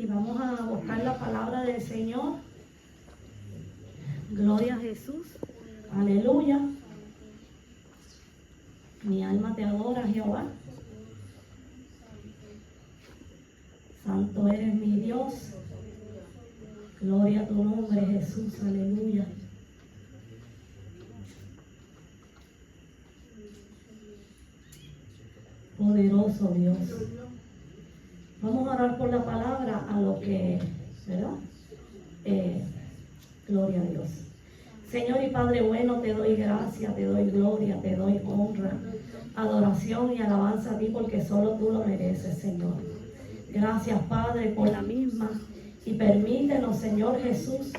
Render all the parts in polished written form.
vamos a buscar la palabra del Señor. Gloria a Jesús. Aleluya. Mi alma te adora, Jehová. Santo eres mi Dios. Gloria a tu nombre, Jesús. Aleluya. Poderoso Dios. Vamos a orar por la palabra a lo que, ¿verdad? Gloria a Dios. Señor y Padre bueno, te doy gracia, te doy gloria, te doy honra, adoración y alabanza a ti porque solo tú lo mereces, Señor. Gracias, Padre, por la misma. Y permítenos, Señor Jesús,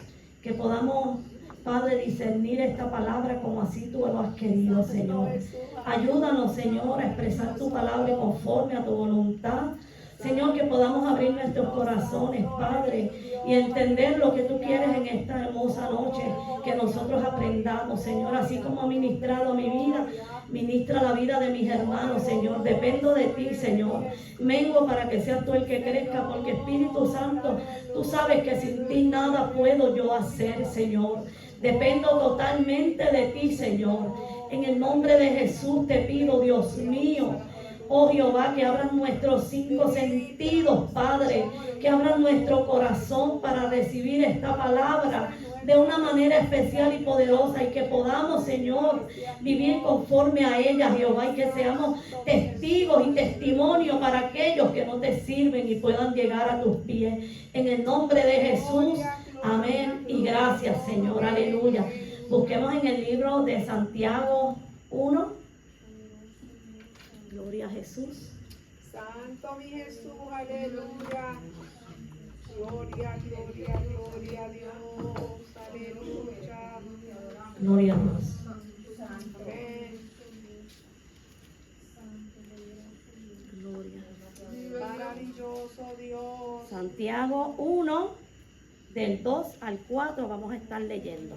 que podamos, Padre, discernir esta palabra como así tú lo has querido, Señor. Ayúdanos, Señor, a expresar tu palabra conforme a tu voluntad. Señor, que podamos abrir nuestros corazones, Padre, y entender lo que tú quieres en esta hermosa noche, que nosotros aprendamos, Señor, así como ha ministrado mi vida, ministra la vida de mis hermanos, Señor. Dependo de ti, Señor. Vengo para que seas tú el que crezca, porque Espíritu Santo, tú sabes que sin ti nada puedo yo hacer, Señor. Dependo totalmente de ti, Señor. En el nombre de Jesús te pido, Dios mío, oh Jehová, que abran nuestros 5 sentidos, Padre, que abran nuestro corazón para recibir esta palabra de una manera especial y poderosa, y que podamos, Señor, vivir conforme a ella, Jehová, y que seamos testigos y testimonios para aquellos que no te sirven y puedan llegar a tus pies. En el nombre de Jesús, amén y gracias, Señor, aleluya. Busquemos en el libro de Santiago 1. Gloria a Jesús. Santo mi Jesús, aleluya. Gloria, gloria, gloria a Dios, aleluya. Gloria a Dios. Amén. Gloria. Maravilloso Dios. Santiago 1, del 2 al 4, vamos a estar leyendo.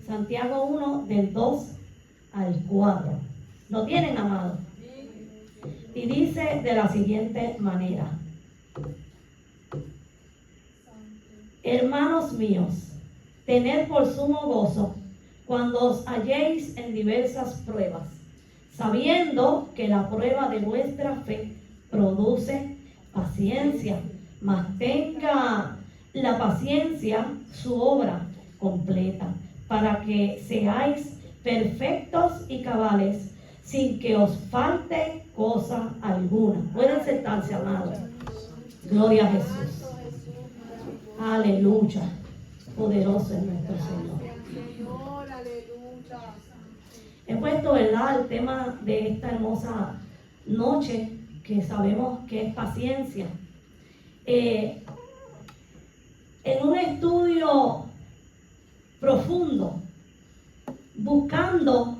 Santiago 1, del 2 al 4. ¿Lo tienen, amados? Y dice de la siguiente manera: hermanos míos, tened por sumo gozo cuando os halléis en diversas pruebas, sabiendo que la prueba de vuestra fe produce paciencia, mas tenga la paciencia su obra completa, para que seáis perfectos y cabales, sin que os falte cosa alguna. Pueden sentarse, amados. Gloria a Jesús. Aleluya. Poderoso es nuestro Señor. He puesto, ¿verdad?, el tema de esta hermosa noche, que sabemos que es paciencia. En un estudio profundo, buscando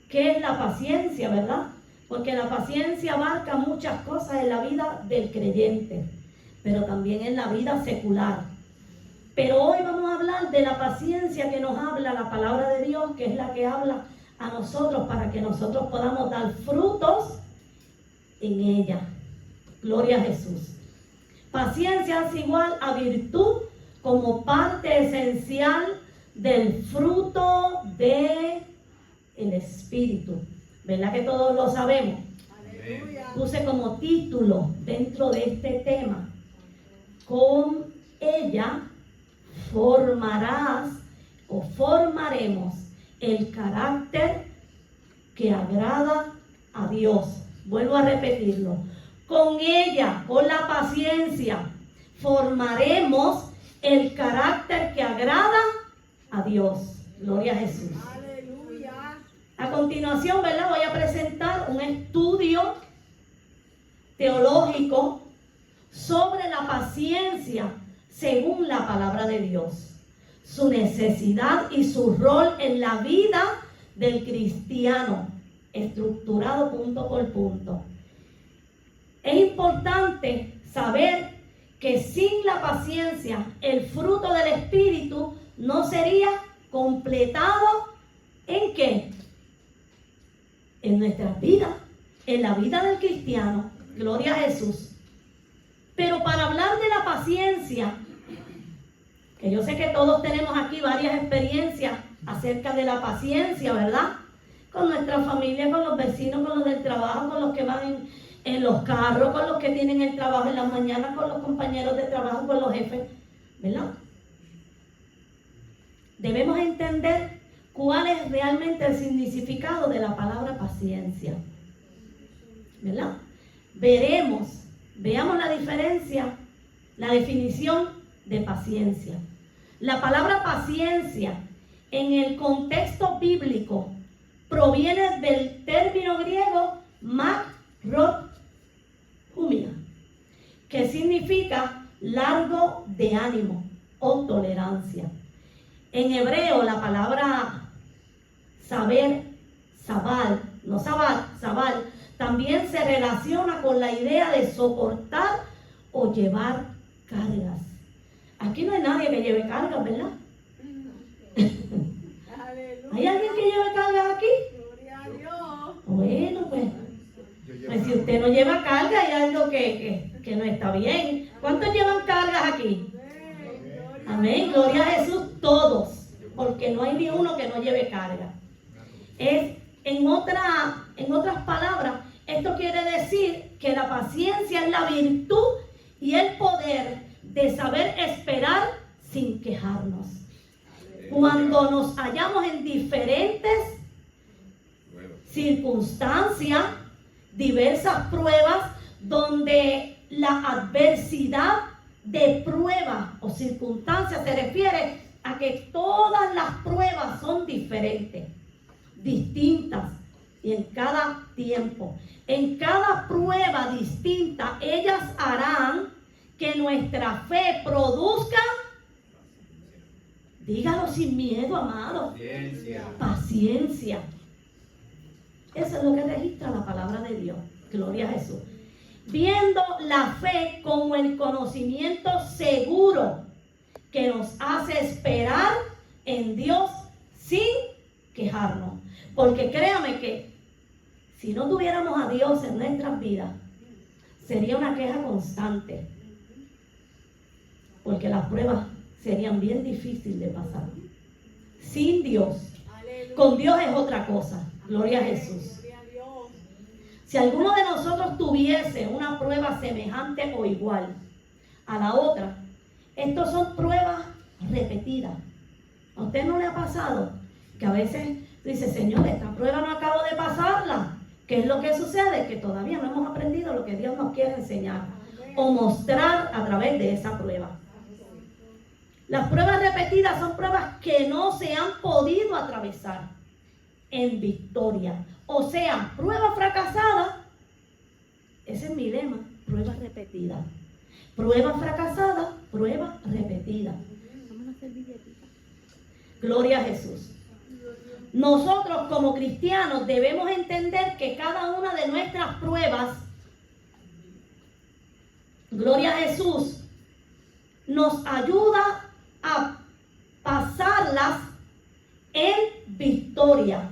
qué es la paciencia, ¿verdad? Porque la paciencia abarca muchas cosas en la vida del creyente, pero también en la vida secular. Pero hoy vamos a hablar de la paciencia que nos habla la palabra de Dios, que es la que habla a nosotros para que nosotros podamos dar frutos en ella. Gloria a Jesús. Paciencia es igual a virtud como parte esencial del fruto del Espíritu. ¿Verdad que todos lo sabemos? Aleluya. Puse como título dentro de este tema: con ella formarás o formaremos el carácter que agrada a Dios. Vuelvo a repetirlo: con ella, con la paciencia, formaremos el carácter que agrada a Dios. Gloria a Jesús. Aleluya. A continuación, ¿verdad?, voy a presentar un estudio teológico sobre la paciencia según la palabra de Dios, su necesidad y su rol en la vida del cristiano, estructurado punto por punto. Es importante saber que sin la paciencia el fruto del Espíritu no sería completado. ¿En qué? En nuestras vidas. en la vida del cristiano, gloria a Jesús. Pero para hablar de la paciencia, que yo sé que todos tenemos aquí varias experiencias acerca de la paciencia, ¿verdad? Con nuestra familia, con los vecinos, con los del trabajo, con los que van en los carros, con los que tienen el trabajo en las mañanas, con los compañeros de trabajo, con los jefes, ¿verdad? Debemos entender cuál es realmente el significado de la palabra paciencia, ¿verdad? Veamos la diferencia, la definición de paciencia. La palabra paciencia en el contexto bíblico proviene del término griego makromia, que significa largo de ánimo o tolerancia. En hebreo la palabra sabal, también se relaciona con la idea de soportar o llevar cargas. Aquí no hay nadie que lleve cargas, ¿verdad? ¿Hay alguien que lleve cargas aquí? Gloria a Dios. Bueno, pues si usted no lleva carga, hay algo que no está bien. ¿Cuántos llevan cargas aquí? Amén, gloria a Jesús, todos, porque no hay ni uno que no lleve carga. En otras palabras, esto quiere decir que la paciencia es la virtud y el poder de saber esperar sin quejarnos. Cuando nos hallamos en diferentes circunstancias, diversas pruebas, donde la adversidad de prueba o circunstancia se refiere a que todas las pruebas son diferentes, distintas, y en cada tiempo, en cada prueba distinta, ellas harán que nuestra fe produzca, dígalo sin miedo, amado, paciencia. Eso es lo que registra la palabra de Dios. Gloria a Jesús. Viendo la fe como el conocimiento seguro que nos hace esperar en Dios sin quejarnos. Porque créame que si no tuviéramos a Dios en nuestras vidas, sería una queja constante. Porque las pruebas serían bien difíciles de pasar. Sin Dios. Con Dios es otra cosa. Gloria a Jesús. Si alguno de nosotros tuviese una prueba semejante o igual a la otra, estos son pruebas repetidas. ¿A usted no le ha pasado que a veces dice, Señor, esta prueba no acabo de pasarla? ¿Qué es lo que sucede? Que todavía no hemos aprendido lo que Dios nos quiere enseñar o mostrar a través de esa prueba. Las pruebas repetidas son pruebas que no se han podido atravesar en victoria. O sea, prueba fracasada, ese es mi lema, prueba repetida. Prueba fracasada, prueba repetida. Gloria a Jesús. Nosotros como cristianos debemos entender que cada una de nuestras pruebas, gloria a Jesús, nos ayuda a pasarlas en victoria.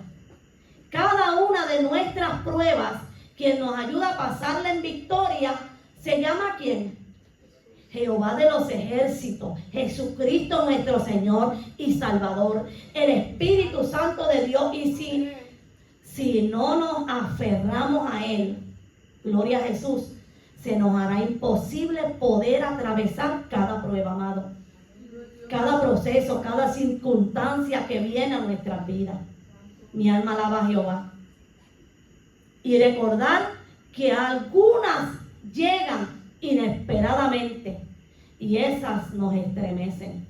Cada una de nuestras pruebas, quien nos ayuda a pasarla en victoria, se llama ¿quién? Jehová de los ejércitos, Jesucristo nuestro Señor y Salvador, el Espíritu Santo de Dios. Y si no nos aferramos a Él, gloria a Jesús, se nos hará imposible poder atravesar cada prueba, amado. Cada proceso, cada circunstancia que viene a nuestras vidas. Mi alma alaba a Jehová. Y recordar que algunas llegan inesperadamente y esas nos estremecen.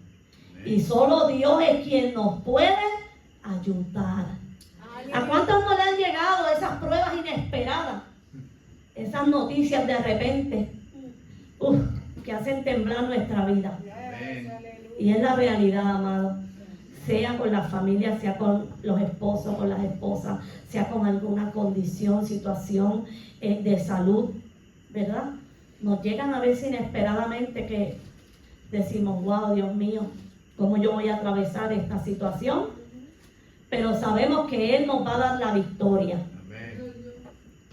Y solo Dios es quien nos puede ayudar. ¿A cuántos no le han llegado esas pruebas inesperadas? Esas noticias de repente que hacen temblar nuestra vida. Y es la realidad, amado. Sea con la familia, sea con los esposos, con las esposas, sea con alguna condición, situación de salud, ¿verdad? Nos llegan a veces inesperadamente que decimos, wow, Dios mío, ¿cómo yo voy a atravesar esta situación? Pero sabemos que Él nos va a dar la victoria.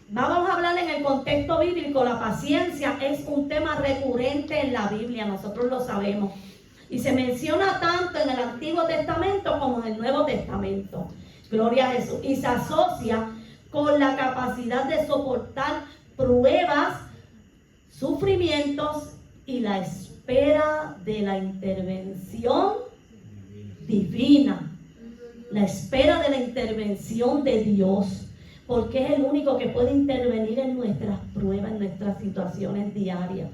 vamos a hablar en el contexto bíblico. La paciencia es un tema recurrente en la Biblia, nosotros lo sabemos. Y se menciona tanto en el Antiguo Testamento como en el Nuevo Testamento. Gloria a Jesús. Y se asocia con la capacidad de soportar pruebas, sufrimientos y la espera de la intervención divina. La espera de la intervención de Dios. Porque es el único que puede intervenir en nuestras pruebas, en nuestras situaciones diarias.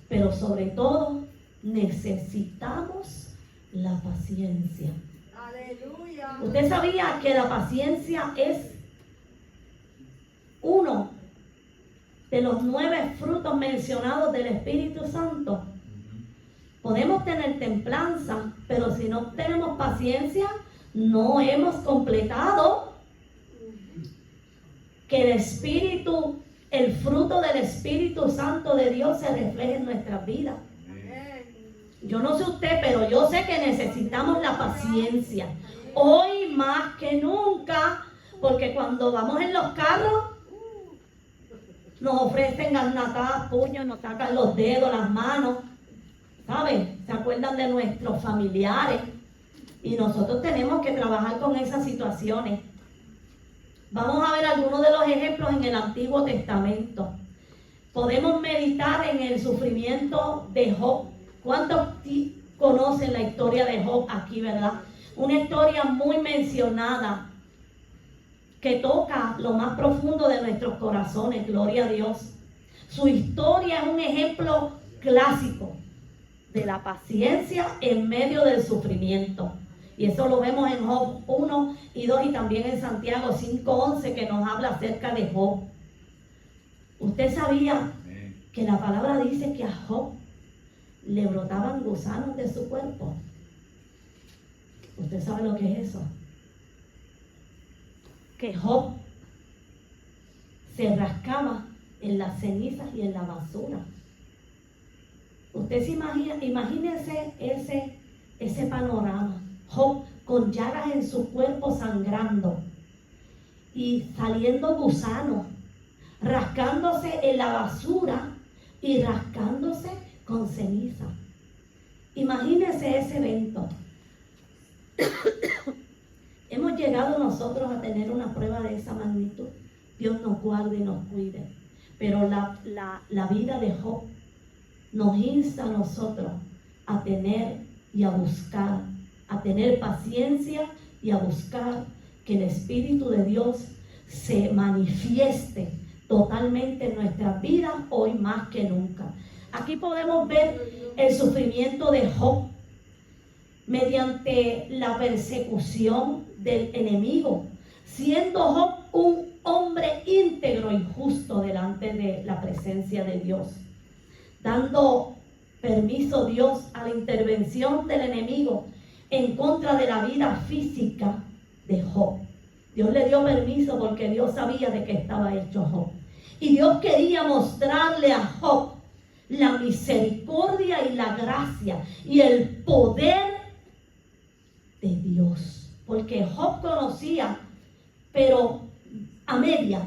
Pero sobre todo, necesitamos la paciencia. Aleluya. ¿Usted sabía que la paciencia es uno de los 9 frutos mencionados del Espíritu Santo? Podemos tener templanza, pero si no tenemos paciencia, no hemos completado que el Espíritu, el fruto del Espíritu Santo de Dios se refleje en nuestras vidas. Yo no sé usted, pero yo sé que necesitamos la paciencia. Hoy más que nunca, porque cuando vamos en los carros, nos ofrecen garnatadas, puños, nos sacan los dedos, las manos. ¿Saben? ¿Se acuerdan de nuestros familiares? Y nosotros tenemos que trabajar con esas situaciones. Vamos a ver algunos de los ejemplos en el Antiguo Testamento. Podemos meditar en el sufrimiento de Job. ¿Cuántos conocen la historia de Job aquí, verdad? Una historia muy mencionada que toca lo más profundo de nuestros corazones, gloria a Dios. Su historia es un ejemplo clásico de la paciencia en medio del sufrimiento. Y eso lo vemos en Job 1 y 2 y también en Santiago 5:11 que nos habla acerca de Job. ¿Usted sabía que la palabra dice que a Job le brotaban gusanos de su cuerpo? ¿Usted sabe lo que es eso? Que Job se rascaba en las cenizas y en la basura. Usted se imagina, imagínese ese panorama. Job con llagas en su cuerpo sangrando y saliendo gusanos, rascándose en la basura y rascándose con ceniza. Imagínese ese evento. Hemos llegado nosotros a tener una prueba de esa magnitud. Dios nos guarde y nos cuide. Pero la vida de Job nos insta a nosotros a tener y a buscar, a tener paciencia y a buscar que el Espíritu de Dios se manifieste totalmente en nuestras vidas hoy más que nunca. Aquí podemos ver el sufrimiento de Job mediante la persecución del enemigo, siendo Job un hombre íntegro y justo delante de la presencia de Dios, dando permiso Dios a la intervención del enemigo en contra de la vida física de Job. Dios le dio permiso porque Dios sabía de qué estaba hecho Job. Y Dios quería mostrarle a Job la misericordia y la gracia y el poder de Dios. Porque Job conocía, pero a media.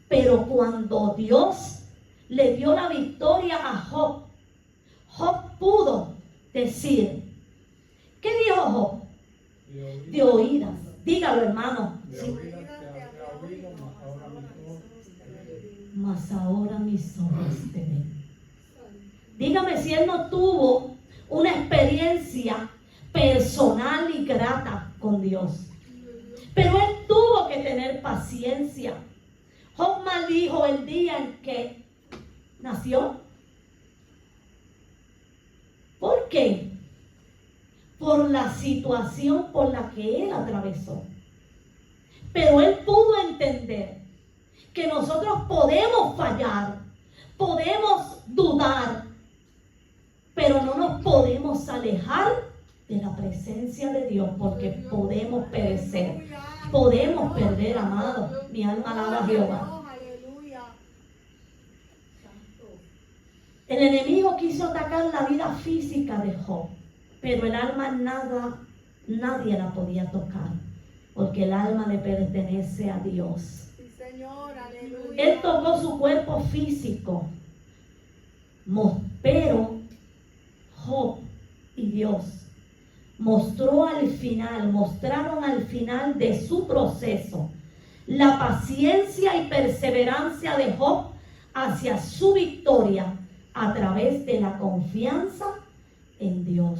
Pero cuando Dios le dio la victoria a Job, Job pudo decir, ¿qué dijo Job? De oídas. Dígalo, hermano. De Sí. oídas te había oído, Mas ahora mis ojos te ven. Dígame si él no tuvo una experiencia personal y grata con Dios. Pero él tuvo que tener paciencia. Job maldijo el día en que nació. ¿Por qué? Por la situación por la que él atravesó. Pero él pudo entender que nosotros podemos fallar, podemos dudar, pero no nos podemos alejar de la presencia de Dios porque podemos perecer, podemos perder, amado. Mi alma alaba a Jehová. El enemigo quiso atacar la vida física de Job, pero el alma nadie la podía tocar, porque el alma le pertenece a Dios. Sí, señora. Él tocó su cuerpo físico. Pero Job y Dios mostraron al final de su proceso la paciencia y perseverancia de Job hacia su victoria a través de la confianza en Dios.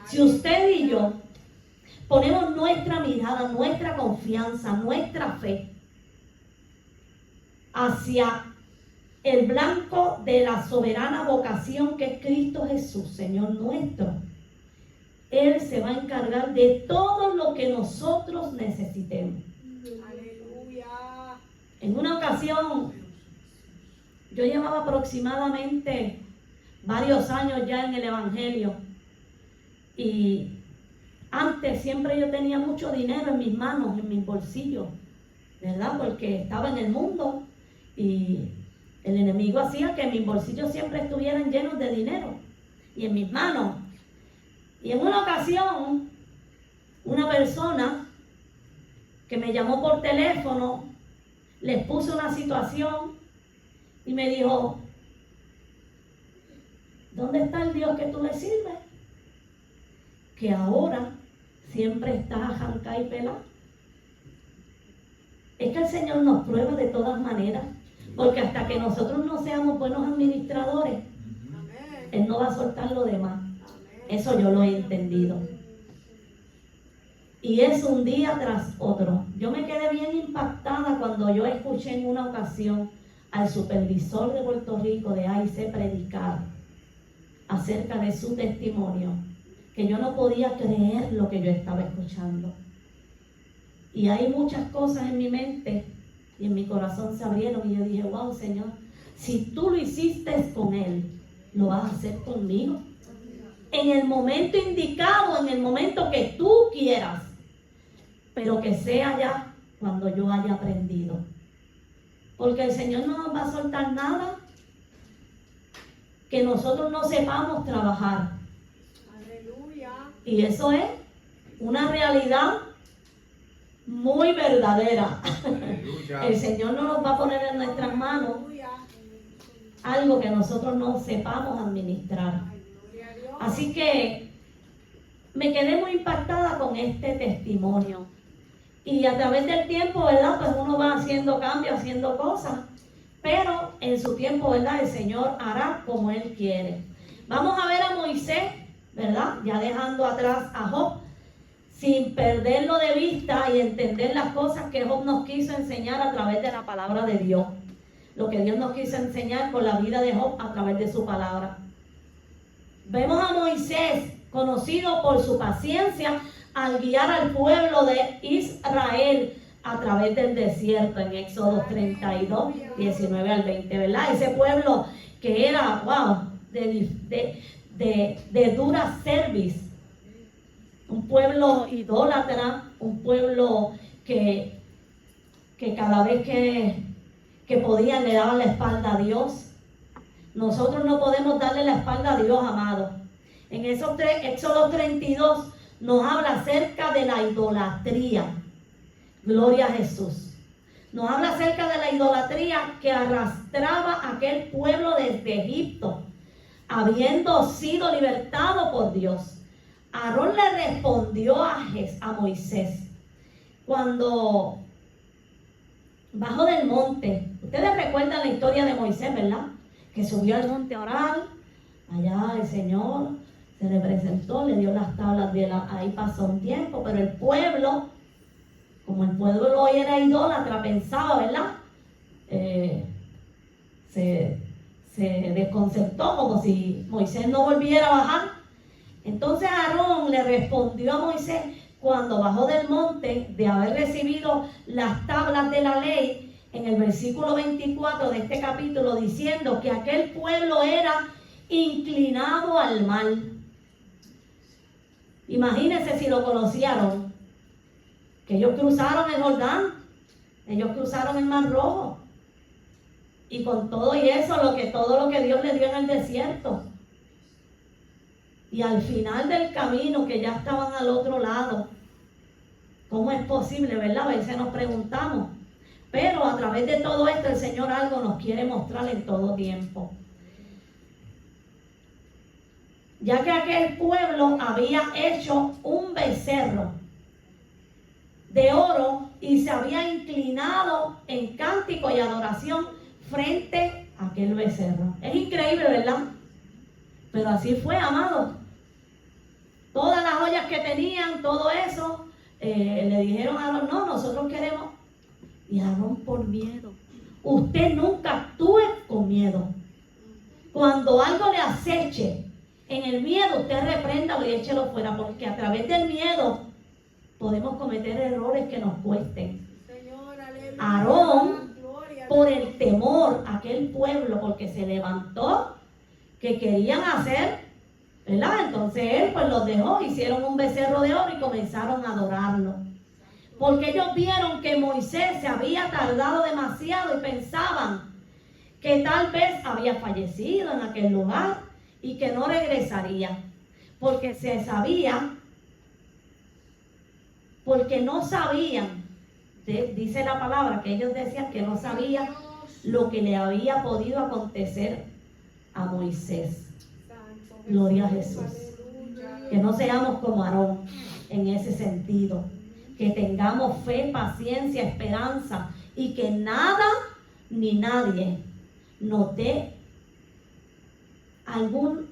Si usted y yo ponemos nuestra mirada, nuestra confianza, nuestra fe hacia el blanco de la soberana vocación que es Cristo Jesús, Señor nuestro, Él se va a encargar de todo lo que nosotros necesitemos. Aleluya. En una ocasión, yo llevaba aproximadamente varios años ya en el Evangelio y antes siempre yo tenía mucho dinero en mis manos, en mis bolsillos, ¿verdad? Porque estaba en el mundo y el enemigo hacía que mis bolsillos siempre estuvieran llenos de dinero y en mis manos. Y en una ocasión, una persona que me llamó por teléfono, les puso una situación y me dijo, ¿dónde está el Dios que tú le sirves? Que ahora siempre está a jancar y pelar. Es que el Señor nos prueba de todas maneras, porque hasta que nosotros no seamos buenos administradores, Él no va a soltar lo demás. Eso yo lo he entendido. Y es un día tras otro. Yo me quedé bien impactada cuando yo escuché en una ocasión al supervisor de Puerto Rico de AIC predicar acerca de su testimonio, que yo no podía creer lo que yo estaba escuchando. Y hay muchas cosas en mi mente y en mi corazón se abrieron y yo dije, wow, Señor, si tú lo hiciste con él, lo vas a hacer conmigo. En el momento indicado, en el momento que tú quieras, pero que sea ya cuando yo haya aprendido. Porque el Señor no nos va a soltar nada que nosotros no sepamos trabajar. Aleluya. Y eso es una realidad muy verdadera. Aleluya. El Señor no nos va a poner en nuestras manos Aleluya. algo que nosotros no sepamos administrar. Gloria a Dios. Así que me quedé muy impactada con este testimonio. Y a través del tiempo, ¿verdad? Pues uno va haciendo cambios, haciendo cosas. Pero en su tiempo, ¿verdad? El Señor hará como Él quiere. Vamos a ver a Moisés, ¿verdad? Ya dejando atrás a Job, sin perderlo de vista y entender las cosas que Job nos quiso enseñar a través de la palabra de Dios. Lo que Dios nos quiso enseñar por la vida de Job a través de su palabra. Vemos a Moisés, conocido por su paciencia al guiar al pueblo de Israel a través del desierto en Éxodo 32, 19 al 20, ¿verdad? Ese pueblo que era, wow, de dura cerviz, un pueblo idólatra, un pueblo que cada vez que podían le daban la espalda a Dios. Nosotros no podemos darle la espalda a Dios, amado. En Éxodo 32 nos habla acerca de la idolatría. Gloria a Jesús. Nos habla acerca de la idolatría que arrastraba a aquel pueblo desde Egipto, habiendo sido libertado por Dios. Aarón le respondió a Moisés cuando bajó del monte. Ustedes recuerdan la historia de Moisés, ¿verdad? Que subió al monte a orar. Allá el Señor se le presentó, le dio las tablas ahí pasó un tiempo, pero el pueblo, como el pueblo hoy era idólatra, pensaba, ¿verdad? Se desconcertó como si Moisés no volviera a bajar. Entonces Aarón le respondió a Moisés cuando bajó del monte de haber recibido las tablas de la ley, en el versículo 24 de este capítulo, diciendo que aquel pueblo era inclinado al mal. Imagínense si lo conocieron, que ellos cruzaron el Jordán, ellos cruzaron el Mar Rojo, y con todo y eso, todo lo que Dios le dio en el desierto. Y al final del camino, que ya estaban al otro lado, ¿cómo es posible, verdad? A veces nos preguntamos. Pero a través de todo esto el Señor algo nos quiere mostrar en todo tiempo. Ya que aquel pueblo había hecho un becerro de oro y se había inclinado en cántico y adoración frente a aquel becerro. Es increíble, ¿verdad? Pero así fue, amado. Todas las ollas que tenían, todo eso, le dijeron a Aarón, no, nosotros queremos. Y Aarón por miedo. Usted nunca actúe con miedo. Cuando algo le aceche, en el miedo usted repréndalo y échelo fuera, porque a través del miedo podemos cometer errores que nos cuesten. Señor, aleluya. Aarón, Gloria. por el temor a aquel pueblo, porque se levantó, que querían hacer, ¿verdad? Entonces él pues los dejó, hicieron un becerro de oro y comenzaron a adorarlo. Porque ellos vieron que Moisés se había tardado demasiado y pensaban que tal vez había fallecido en aquel lugar y que no regresaría. Porque se sabía, porque no sabían, dice la palabra, que ellos decían que no sabían lo que le había podido acontecer a Moisés. Gloria a Jesús. Que no seamos como Aarón en ese sentido. Que tengamos fe, paciencia, esperanza y que nada ni nadie nos dé algún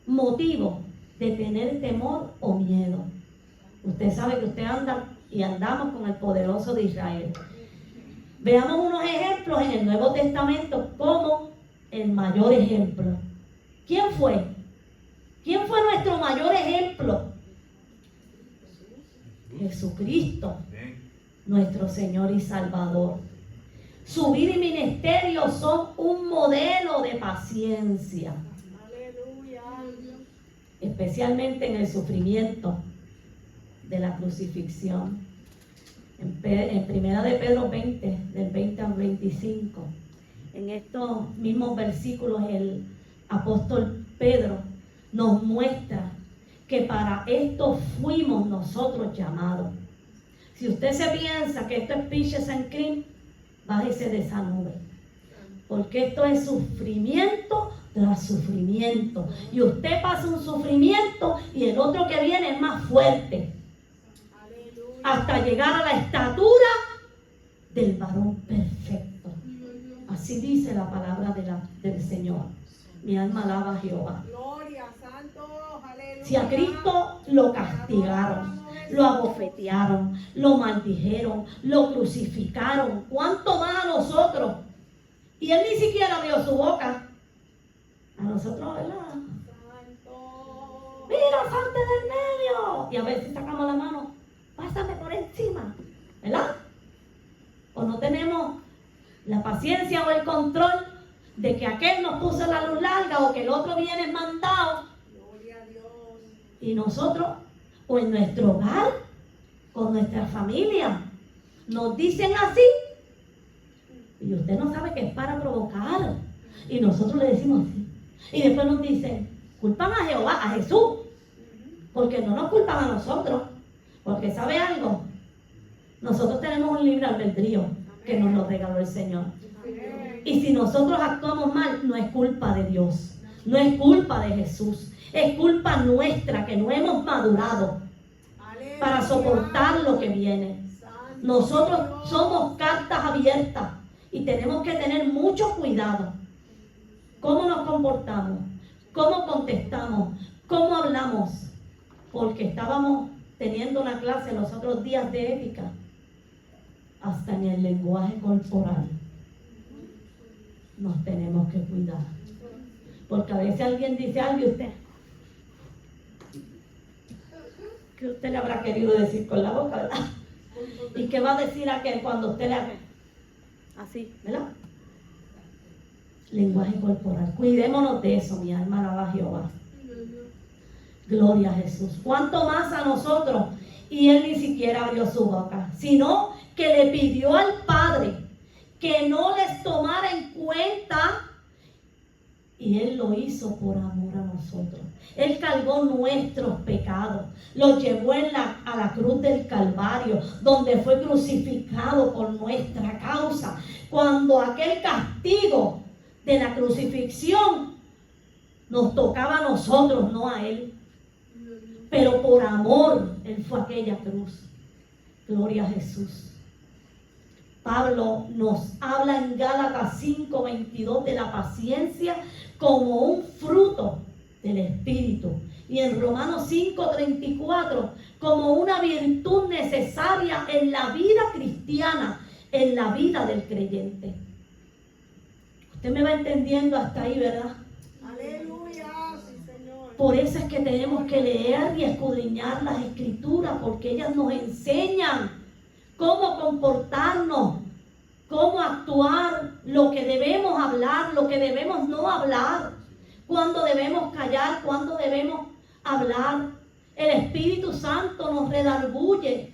motivo de tener temor o miedo. Usted sabe que usted anda y andamos con el poderoso de Israel. Veamos unos ejemplos en el Nuevo Testamento como el mayor ejemplo. ¿Quién fue? ¿Quién fue nuestro mayor ejemplo? Jesucristo, nuestro Señor y Salvador. Su vida y ministerio son un modelo de paciencia. Aleluya. Especialmente en el sufrimiento de la crucifixión. En primera de Pedro 20, del 20 al 25, en estos mismos versículos el apóstol Pedro nos muestra que para esto fuimos nosotros llamados. Si usted se piensa que esto es pitches and cream, bájese de esa nube. Porque esto es sufrimiento tras sufrimiento. Y usted pasa un sufrimiento y el otro que viene es más fuerte. Aleluya. Hasta llegar a la estatura del varón perfecto. Así dice la palabra del Señor. Mi alma alaba a Jehová. Gloria, santo, aleluya. Si a Cristo lo castigaron, lo abofetearon, lo maldijeron, lo crucificaron, ¿cuánto más a nosotros? Y Él ni siquiera abrió su boca. A nosotros, ¿verdad? Santo. Mira, salte del medio. Y a veces sacamos la mano, pásame por encima, ¿verdad? O no tenemos la paciencia o el control de que aquel nos puso la luz larga o que el otro viene mandado. Gloria a Dios. Y nosotros, o en nuestro hogar, con nuestra familia, nos dicen así. Y usted no sabe que es para provocar. Y nosotros le decimos así. Y después nos dicen, culpan a Jehová, a Jesús. Porque no nos culpan a nosotros. Porque ¿sabe algo? Nosotros tenemos un libre albedrío que nos lo regaló el Señor. Amén. Y si nosotros actuamos mal, no es culpa de Dios. No es culpa de Jesús. Es culpa nuestra que no hemos madurado Aleluya. para soportar lo que viene. Santo Nosotros Dios. somos cartas abiertas y tenemos que tener mucho cuidado. ¿Cómo nos comportamos? ¿Cómo contestamos? ¿Cómo hablamos? Porque estábamos teniendo una clase los otros días de ética, hasta en el lenguaje corporal. Nos tenemos que cuidar. Porque a veces alguien dice algo y usted, ¿qué usted le habrá querido decir con la boca, verdad? ¿Y qué va a decir aquel cuando usted le haga así, verdad? Lenguaje corporal. Cuidémonos de eso, mi alma alaba a Jehová. Gloria a Jesús. ¿Cuánto más a nosotros? Y él ni siquiera abrió su boca, sino que le pidió al Padre que no les tomara en cuenta Y Él lo hizo por amor a nosotros. Él cargó nuestros pecados, los llevó a la cruz del Calvario, donde fue crucificado por nuestra causa. Cuando aquel castigo de la crucifixión nos tocaba a nosotros, no a Él. Pero por amor, Él fue a aquella cruz. Gloria a Jesús. Pablo nos habla en Gálatas 5:22 de la paciencia como un fruto del Espíritu. Y en Romanos 5:34 como una virtud necesaria en la vida cristiana, en la vida del creyente. Usted me va entendiendo hasta ahí, ¿verdad? Aleluya, sí, Señor. Por eso es que tenemos que leer y escudriñar las Escrituras, porque ellas nos enseñan cómo comportarnos, cómo actuar, lo que debemos hablar, lo que debemos no hablar, cuándo debemos callar, cuándo debemos hablar. El Espíritu Santo nos redarguye,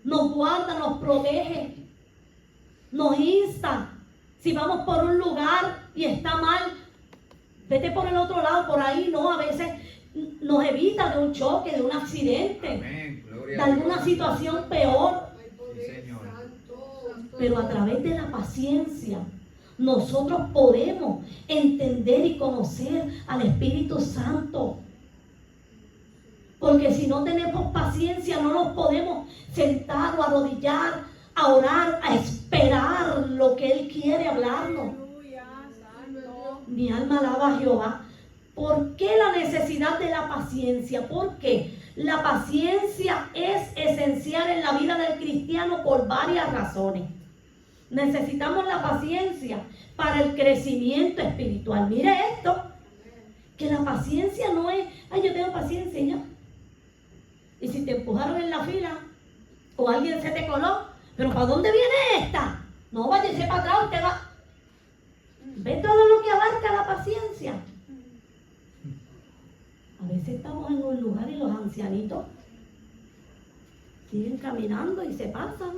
nos guarda, nos protege, nos insta. Si vamos por un lugar y está mal, vete por el otro lado, por ahí no, a veces nos evita de un choque, de un accidente, Amén. Gloria de a alguna Dios. situación peor. Sí, Señor. Pero a través de la paciencia nosotros podemos entender y conocer al Espíritu Santo. Porque si no tenemos paciencia no nos podemos sentar o arrodillar, a orar, a esperar lo que Él quiere hablarnos. Aleluya, santo. Mi alma alaba a Jehová. ¿Por qué la necesidad de la paciencia? Porque la paciencia es esencial en la vida del cristiano por varias razones. Necesitamos la paciencia para el crecimiento espiritual. Mire esto, que la paciencia no es, ay, yo tengo paciencia y ya. Y si te empujaron en la fila o alguien se te coló, pero ¿para dónde viene esta? No, váyase para atrás, usted va. ¿Ve todo lo que abarca la paciencia? A veces estamos en un lugar y los ancianitos siguen caminando y se pasan.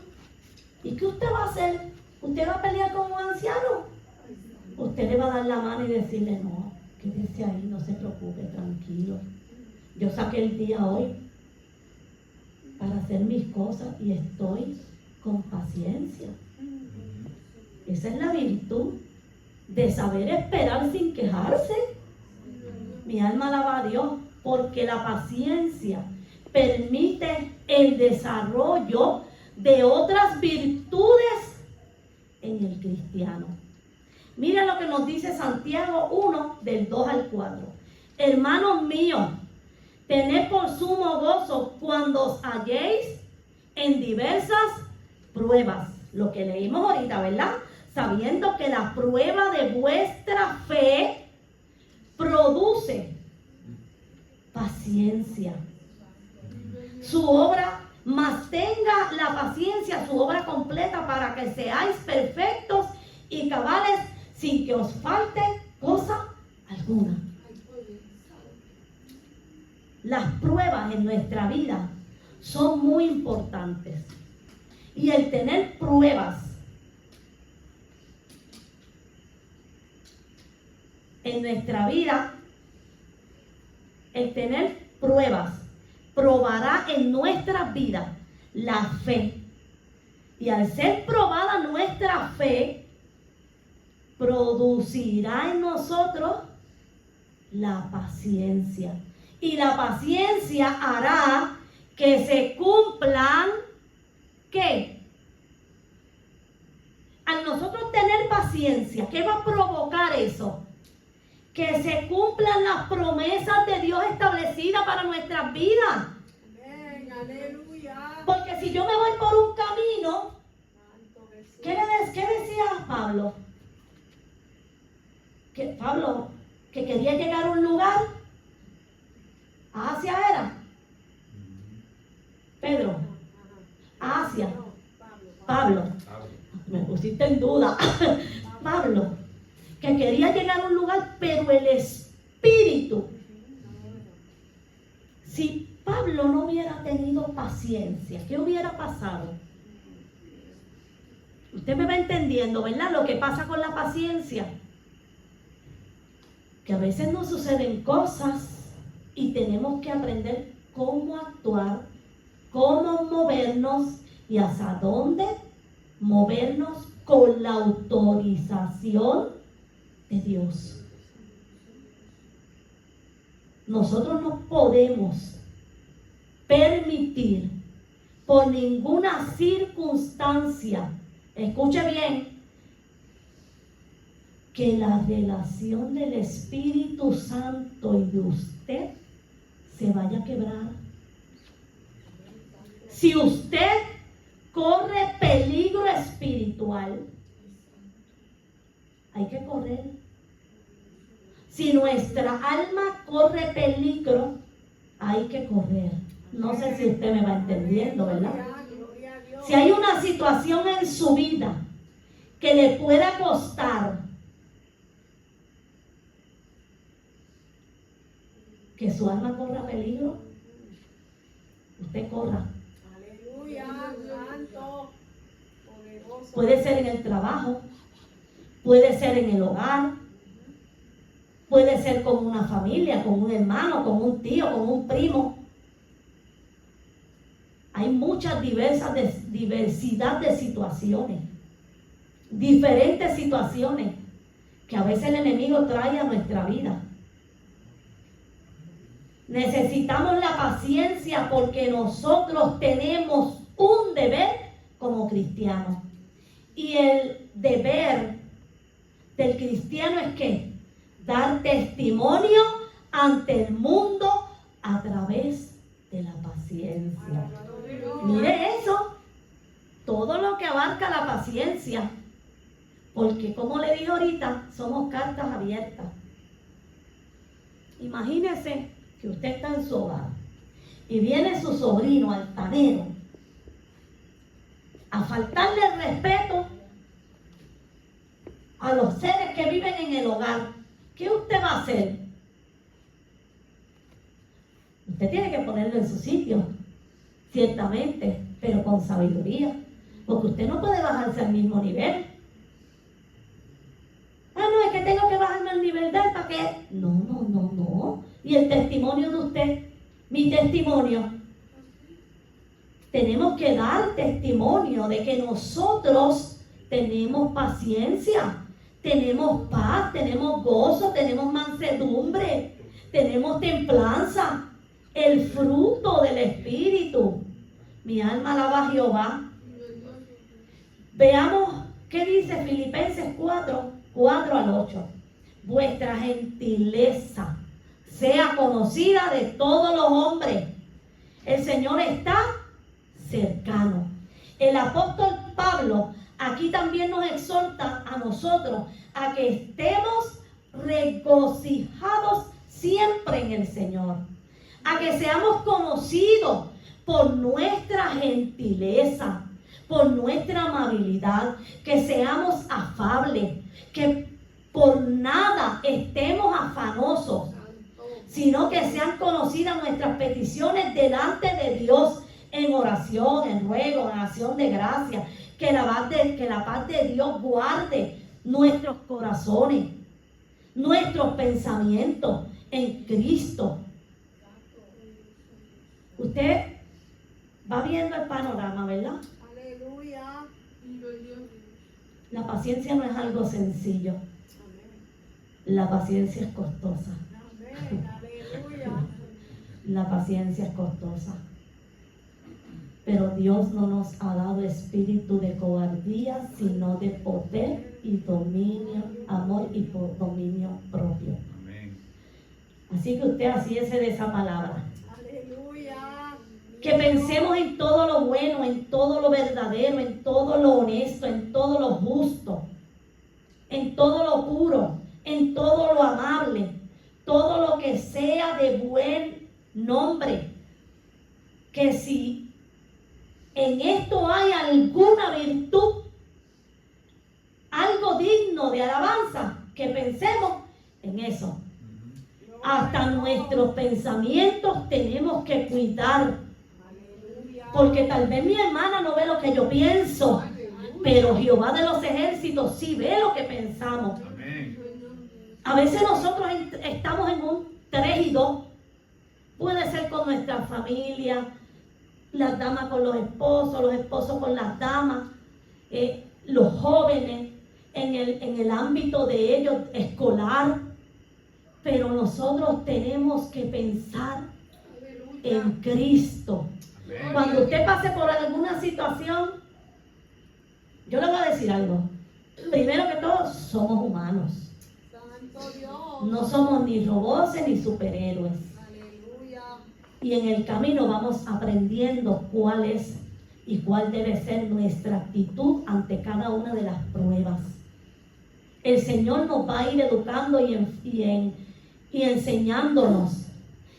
¿Y qué usted va a hacer? ¿Usted va a pelear con un anciano? Usted le va a dar la mano y decirle, no, quédese ahí, no se preocupe, tranquilo. Yo saqué el día hoy para hacer mis cosas y estoy con paciencia. Esa es la virtud de saber esperar sin quejarse. Mi alma alaba a Dios, porque la paciencia permite el desarrollo de otras virtudes en el cristiano. Mira lo que nos dice Santiago 1, del 2 al 4. Hermanos míos, tened por sumo gozo cuando os halléis en diversas pruebas. Lo que leímos ahorita, ¿verdad? Sabiendo que la prueba de vuestra fe produce paciencia. Su obra, mas tenga la paciencia su obra completa para que seáis perfectos y cabales sin que os falte cosa alguna. Las pruebas en nuestra vida son muy importantes. Y el tener pruebas en nuestra vida, el tener pruebas, probará en nuestra vida la fe. Y al ser probada nuestra fe, producirá en nosotros la paciencia. Y la paciencia hará que se cumplan, ¿qué? Al nosotros tener paciencia, ¿qué va a provocar eso? Que se cumplan las promesas de Dios establecidas para nuestras vidas. Amén, aleluya. Porque si yo me voy por un camino, Santo Jesús. ¿qué decía Pablo? Que Pablo, que quería llegar a un lugar, a Asia era. Pedro, a Asia. No, Pablo, me pusiste en duda. Pablo, que quería llegar a un lugar, pero el Espíritu. Si Pablo no hubiera tenido paciencia, ¿qué hubiera pasado? Usted me va entendiendo, ¿verdad? Lo que pasa con la paciencia. que a veces nos suceden cosas y tenemos que aprender cómo actuar, cómo movernos y hasta dónde movernos con la autorización de Dios. Nosotros no podemos permitir por ninguna circunstancia, escuche bien, que la relación del Espíritu Santo y de usted se vaya a quebrar. Si usted corre peligro espiritual, hay que correr. Si nuestra alma corre peligro, hay que correr. No sé si usted me va entendiendo, ¿verdad? Si hay una situación en su vida que le pueda costar que su alma corra peligro, usted corra. Aleluya, santo, poderoso. Puede ser en el trabajo, puede ser en el hogar, puede ser con una familia, con un hermano, con un tío, con un primo. Hay muchas diversidad de situaciones, diferentes situaciones que a veces el enemigo trae a nuestra vida. Necesitamos la paciencia porque nosotros tenemos un deber como cristianos. Y el deber del cristiano es ¿qué? Dar testimonio ante el mundo a través de la paciencia. Mire eso, todo lo que abarca la paciencia, porque como le dije ahorita, somos cartas abiertas. Imagínese que usted está en su hogar y viene su sobrino altanero a faltarle el respeto a los seres que viven en el hogar. ¿Qué usted va a hacer? Usted tiene que ponerlo en su sitio, ciertamente, pero con sabiduría, porque usted no puede bajarse al mismo nivel. Ah, no, es que tengo que bajarme al nivel de él para qué. No. Y el testimonio de usted, mi testimonio, tenemos que dar testimonio de que nosotros tenemos paciencia, tenemos paz, tenemos gozo, tenemos mansedumbre, tenemos templanza, el fruto del Espíritu. Mi alma alaba a Jehová. Veamos qué dice Filipenses 4:4-8. Vuestra gentileza sea conocida de todos los hombres. El Señor está cercano. El apóstol Pablo aquí también nos exhorta a nosotros a que estemos regocijados siempre en el Señor, a que seamos conocidos por nuestra gentileza, por nuestra amabilidad, que seamos afables, que por nada estemos afanosos, sino que sean conocidas nuestras peticiones delante de Dios en oración, en ruego, en acción de gracia. Que la paz de Dios guarde nuestros corazones, nuestros pensamientos en Cristo. Usted va viendo el panorama, ¿verdad? Aleluya. La paciencia no es algo sencillo. La paciencia es costosa. Amén. Aleluya. La paciencia es costosa. Pero Dios no nos ha dado espíritu de cobardía, sino de poder y dominio, amor y dominio propio. Amén. Así que usted asíese de esa palabra. Aleluya. Que pensemos en todo lo bueno, en todo lo verdadero, en todo lo honesto, en todo lo justo, en todo lo puro, en todo lo amable, todo lo que sea de buen nombre. Que si en esto hay alguna virtud, algo digno de alabanza, que pensemos en eso. Hasta nuestros pensamientos tenemos que cuidar, porque tal vez mi hermana no ve lo que yo pienso, pero Jehová de los ejércitos sí ve lo que pensamos. Amén. A veces nosotros estamos en un 3 y 2. Puede ser con nuestra familia, las damas con los esposos con las damas, los jóvenes en el ámbito de ellos escolar. Pero nosotros tenemos que pensar en Cristo. Cuando usted pase por alguna situación, yo le voy a decir algo. Primero que todo, somos humanos. Santo Dios. No somos ni robots ni superhéroes. Aleluya. Y en el camino vamos aprendiendo cuál es y cuál debe ser nuestra actitud ante cada una de las pruebas. El Señor nos va a ir educando y enseñándonos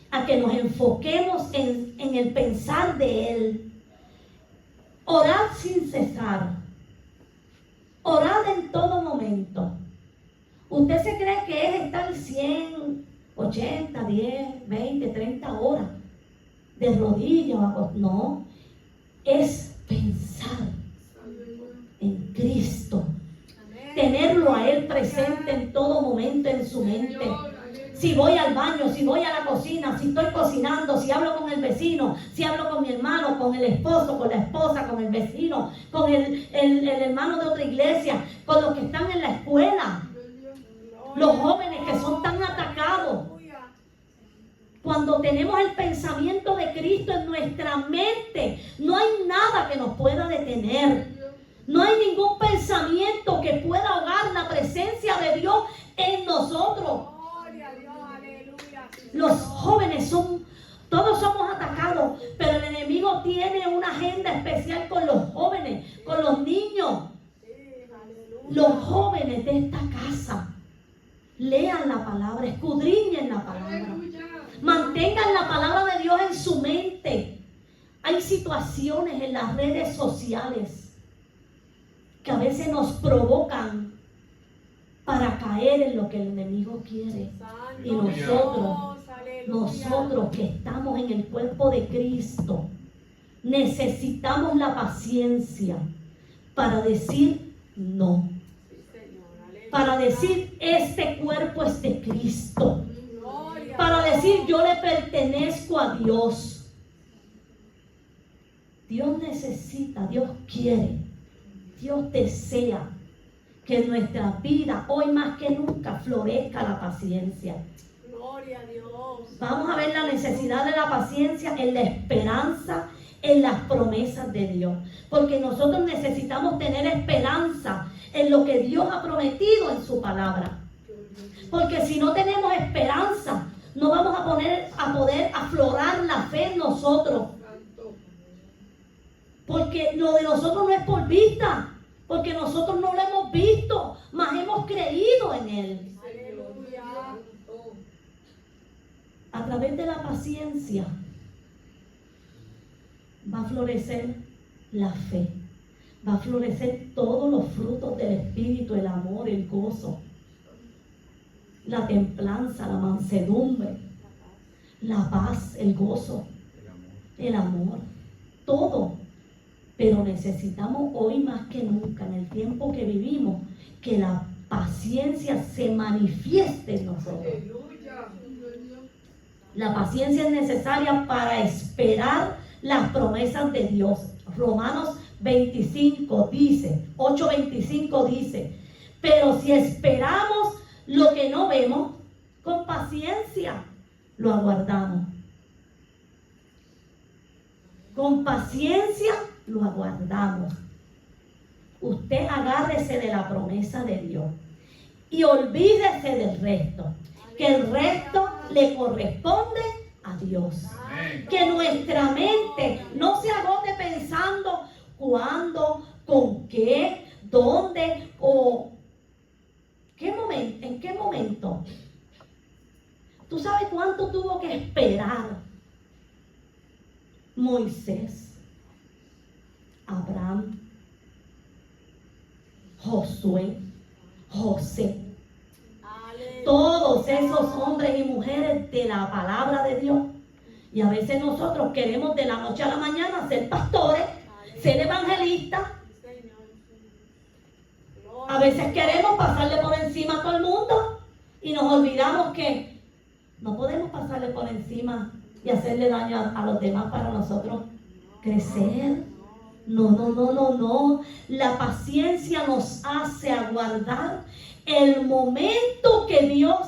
a que nos enfoquemos en el pensar de Él. Orad sin cesar. Orad en todo momento. ¿Usted se cree que es estar 100, 80, 10, 20, 30 horas de rodillas? No, es pensar en Cristo. Amén. Tenerlo a Él presente en todo momento en su mente. Si voy al baño, si voy a la cocina, si estoy cocinando, si hablo con el vecino, si hablo con mi hermano, con el esposo, con la esposa, con el vecino, con el hermano de otra iglesia, con los que están en la escuela, los jóvenes que son tan atacados. Aleluya. Cuando tenemos el pensamiento de Cristo en nuestra mente, no hay nada que nos pueda detener. No hay ningún pensamiento que pueda ahogar la presencia de Dios en nosotros. Gloria a Dios. Aleluya. Los jóvenes todos somos atacados, pero el enemigo tiene una agenda especial con los jóvenes, con los niños. Sí, aleluya. Los jóvenes de esta casa, lean la palabra, escudriñen la palabra, mantengan la palabra de Dios en su mente. Hay situaciones en las redes sociales que a veces nos provocan para caer en lo que el enemigo quiere. Santo Y nosotros, Dios, aleluya. nosotros que estamos en el cuerpo de Cristo, necesitamos la paciencia para decir no. Sí, Señor, aleluya. Para decir, este cuerpo es de Cristo. Gloria. Para decir, yo le pertenezco a Dios. Dios necesita, Dios quiere, Dios desea que en nuestra vida, hoy más que nunca, florezca la paciencia. Gloria a Dios. Vamos a ver la necesidad de la paciencia en la esperanza, en las promesas de Dios. Porque nosotros necesitamos tener esperanza en lo que Dios ha prometido en su palabra. Porque si no tenemos esperanza, no vamos a poder aflorar la fe en nosotros. Porque lo de nosotros no es por vista, porque nosotros no lo hemos visto, mas hemos creído en Él. Aleluya. A través de la paciencia va a florecer la fe, va a florecer todos los frutos del Espíritu, el amor, el gozo, la templanza, la mansedumbre, la paz, el gozo, el amor, todo. Pero necesitamos hoy más que nunca, en el tiempo que vivimos, que la paciencia se manifieste en nosotros. La paciencia es necesaria para esperar las promesas de Dios. Romanos 25 dice, 8:25 dice, pero si esperamos lo que no vemos, con paciencia lo aguardamos. Con paciencia lo aguardamos. Usted agárrese de la promesa de Dios y olvídese del resto, que el resto le corresponde a Dios. Que nuestra mente no se agote pensando cuándo, con qué, dónde o qué momento, en qué momento. ¿Tú sabes cuánto tuvo que esperar Moisés, Abraham, Josué, José? Aleluya. Todos esos hombres y mujeres de la palabra de Dios. Y a veces nosotros queremos de la noche a la mañana ser pastores, ser evangelistas. Señor. A veces queremos pasarle por encima a todo el mundo y nos olvidamos que no podemos pasarle por encima y hacerle daño a los demás para nosotros crecer. No. La paciencia nos hace aguardar el momento que Dios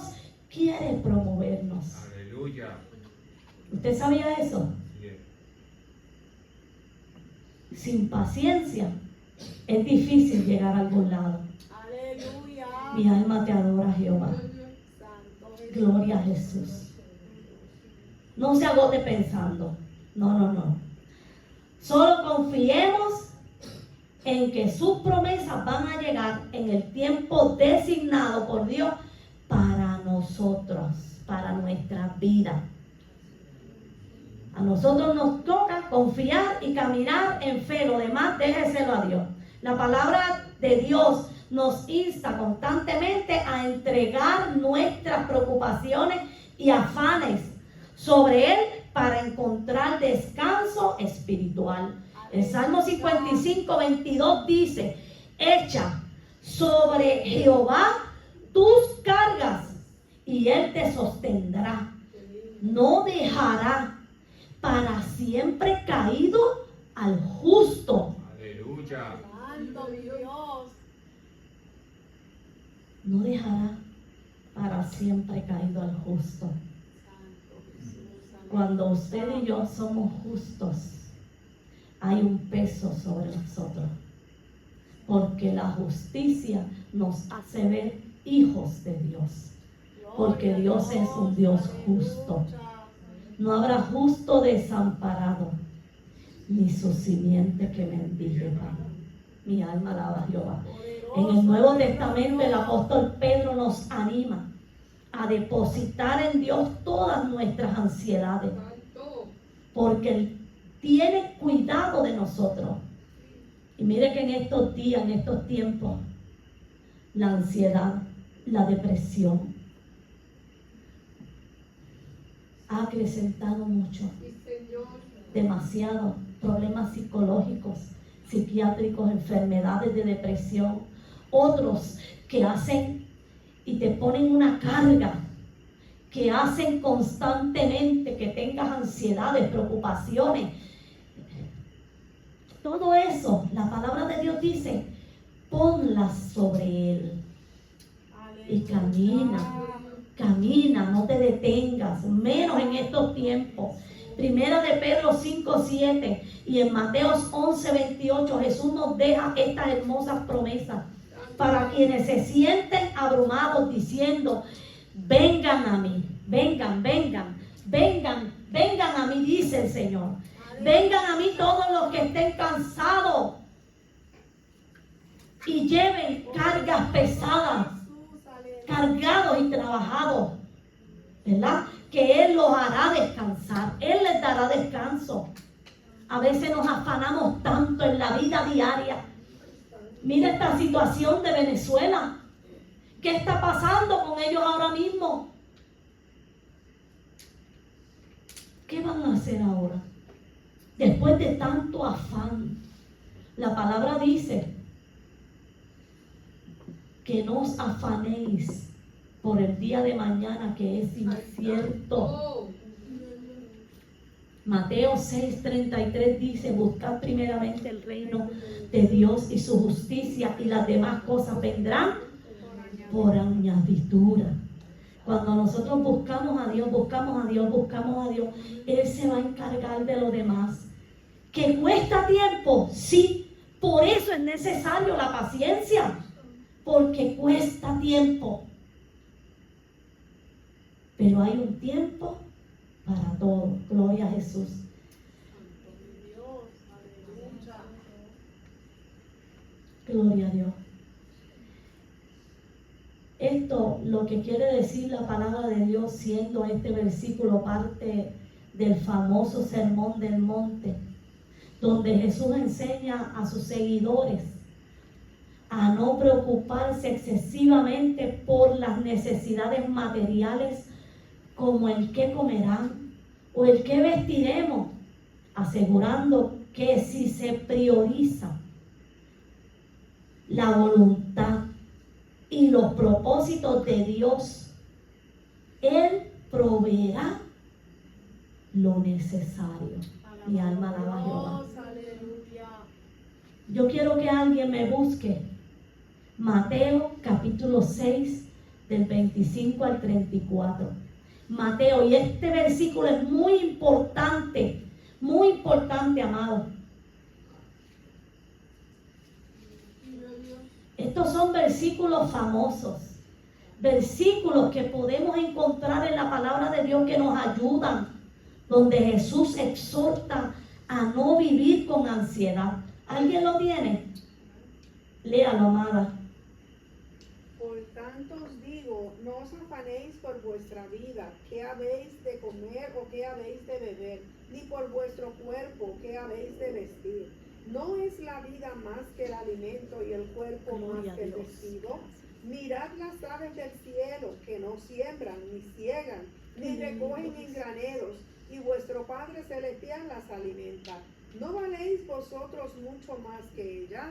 quiere promovernos. Aleluya. ¿Usted sabía eso? Sin paciencia es difícil llegar a algún lado. Aleluya. Mi alma te adora, Jehová. Santo Jesús. Gloria a Jesús. No se agote pensando. No. Solo confiemos en que sus promesas van a llegar en el tiempo designado por Dios para nosotros, para nuestra vida. A nosotros nos toca confiar y caminar en fe. Lo demás, déjeselo a Dios. La palabra de Dios nos insta constantemente a entregar nuestras preocupaciones y afanes sobre Él para encontrar descanso espiritual. El Salmo 55, 22 dice: echa sobre Jehová tus cargas y Él te sostendrá. No dejará para siempre caído al justo. Aleluya. Santo Dios. No dejará para siempre caído al justo. Santo Jesús. Cuando usted y yo somos justos, hay un peso sobre nosotros. Porque la justicia nos hace ver hijos de Dios. Porque Dios es un Dios justo. No habrá justo desamparado, ni su simiente que mendigue pan. Mi alma alaba a Jehová. En el Nuevo Testamento el apóstol Pedro nos anima a depositar en Dios todas nuestras ansiedades, porque Él tiene cuidado de nosotros. Y mire que en estos días, en estos tiempos, la ansiedad, la depresión ha acrecentado mucho, demasiado, problemas psicológicos, psiquiátricos, enfermedades de depresión, otros que hacen y te ponen una carga, que hacen constantemente que tengas ansiedades, preocupaciones. Todo eso, la palabra de Dios dice, ponlas sobre Él y camina, no te detengas, menos en estos tiempos. Primera de Pedro 5:7 y en Mateos 11:28 Jesús nos deja estas hermosas promesas para quienes se sienten abrumados diciendo: vengan a mí, vengan a mí, dice el Señor. Vengan a mí todos los que estén cansados y lleven cargas pesadas, cargados y trabajados, ¿verdad? Que Él los hará descansar, Él les dará descanso. A veces nos afanamos tanto en la vida diaria. Mira esta situación de Venezuela. ¿Qué está pasando con ellos ahora mismo? ¿Qué van a hacer ahora? Después de tanto afán, la palabra dice que no os afanéis por el día de mañana, que es incierto. Mateo 6:33 dice: buscad primeramente el reino de Dios y su justicia, y las demás cosas vendrán por añadidura. Cuando nosotros buscamos a Dios, Él se va a encargar de lo demás. ¿Que cuesta tiempo? Sí. Por eso es necesario la paciencia, porque cuesta tiempo. Pero hay un tiempo para todo. Gloria a Jesús. Gloria a Dios. Esto lo que quiere decir la palabra de Dios, siendo este versículo parte del famoso Sermón del Monte, donde Jesús enseña a sus seguidores a no preocuparse excesivamente por las necesidades materiales, como el que comerán o el que vestiremos, asegurando que si se prioriza la voluntad y los propósitos de Dios Él proveerá lo necesario. Mi alma alaba a Jehová. Dios, aleluya. Yo quiero que alguien me busque Mateo capítulo 6 del 25 al 34. Mateo, y este versículo es muy importante, amado. Estos son versículos famosos, versículos que podemos encontrar en la palabra de Dios que nos ayudan, donde Jesús exhorta a no vivir con ansiedad. ¿Alguien lo tiene? Léalo, amada. Por tanto os digo, no os afanéis por vuestra vida, qué habéis de comer o qué habéis de beber, ni por vuestro cuerpo, qué habéis de vestir. ¿No es la vida más que el alimento y el cuerpo Gloria más que a el Dios. vestido? Mirad las aves del cielo, que no siembran, ni ciegan, ni recogen en graneros, y vuestro Padre Celestial las alimenta. ¿No valéis vosotros mucho más que ellas?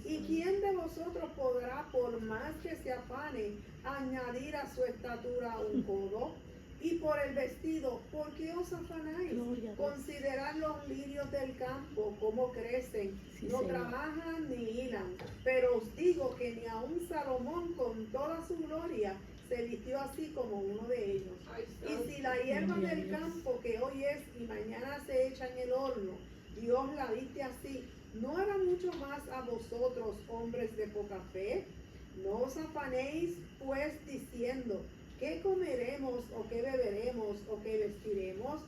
¿Y quién de vosotros podrá, por más que se afane, añadir a su estatura un codo? Y por el vestido, ¿por qué os afanáis? Gloria a Dios. Considerad los lirios del campo, cómo crecen, Sí, no Señor. trabajan ni hilan. Pero os digo que ni aun Salomón con toda su gloria se vistió así como uno de ellos. Y si la hierba Gloria a del Dios. campo que hoy es y mañana se echa en el horno, Dios la viste así, ¿no hará mucho más a vosotros, hombres de poca fe? No os afanéis pues diciendo, ¿qué comeremos o qué beberemos o qué vestiremos?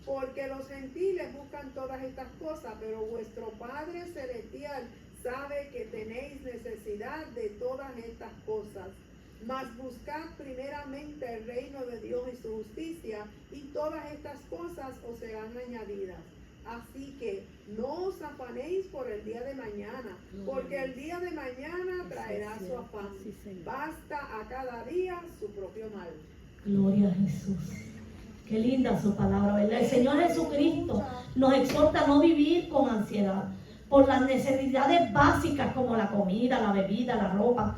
Porque los gentiles buscan todas estas cosas, pero vuestro Padre Celestial sabe que tenéis necesidad de todas estas cosas. Mas buscad primeramente el reino de Dios y su justicia, y todas estas cosas os serán añadidas. Así que no os afanéis por el día de mañana, porque el día de mañana traerá su afán. Sí, Señor. Basta a cada día su propio mal. Gloria a Jesús. Qué linda su palabra, ¿verdad? El Señor Jesucristo nos exhorta a no vivir con ansiedad por las necesidades básicas como la comida, la bebida, la ropa,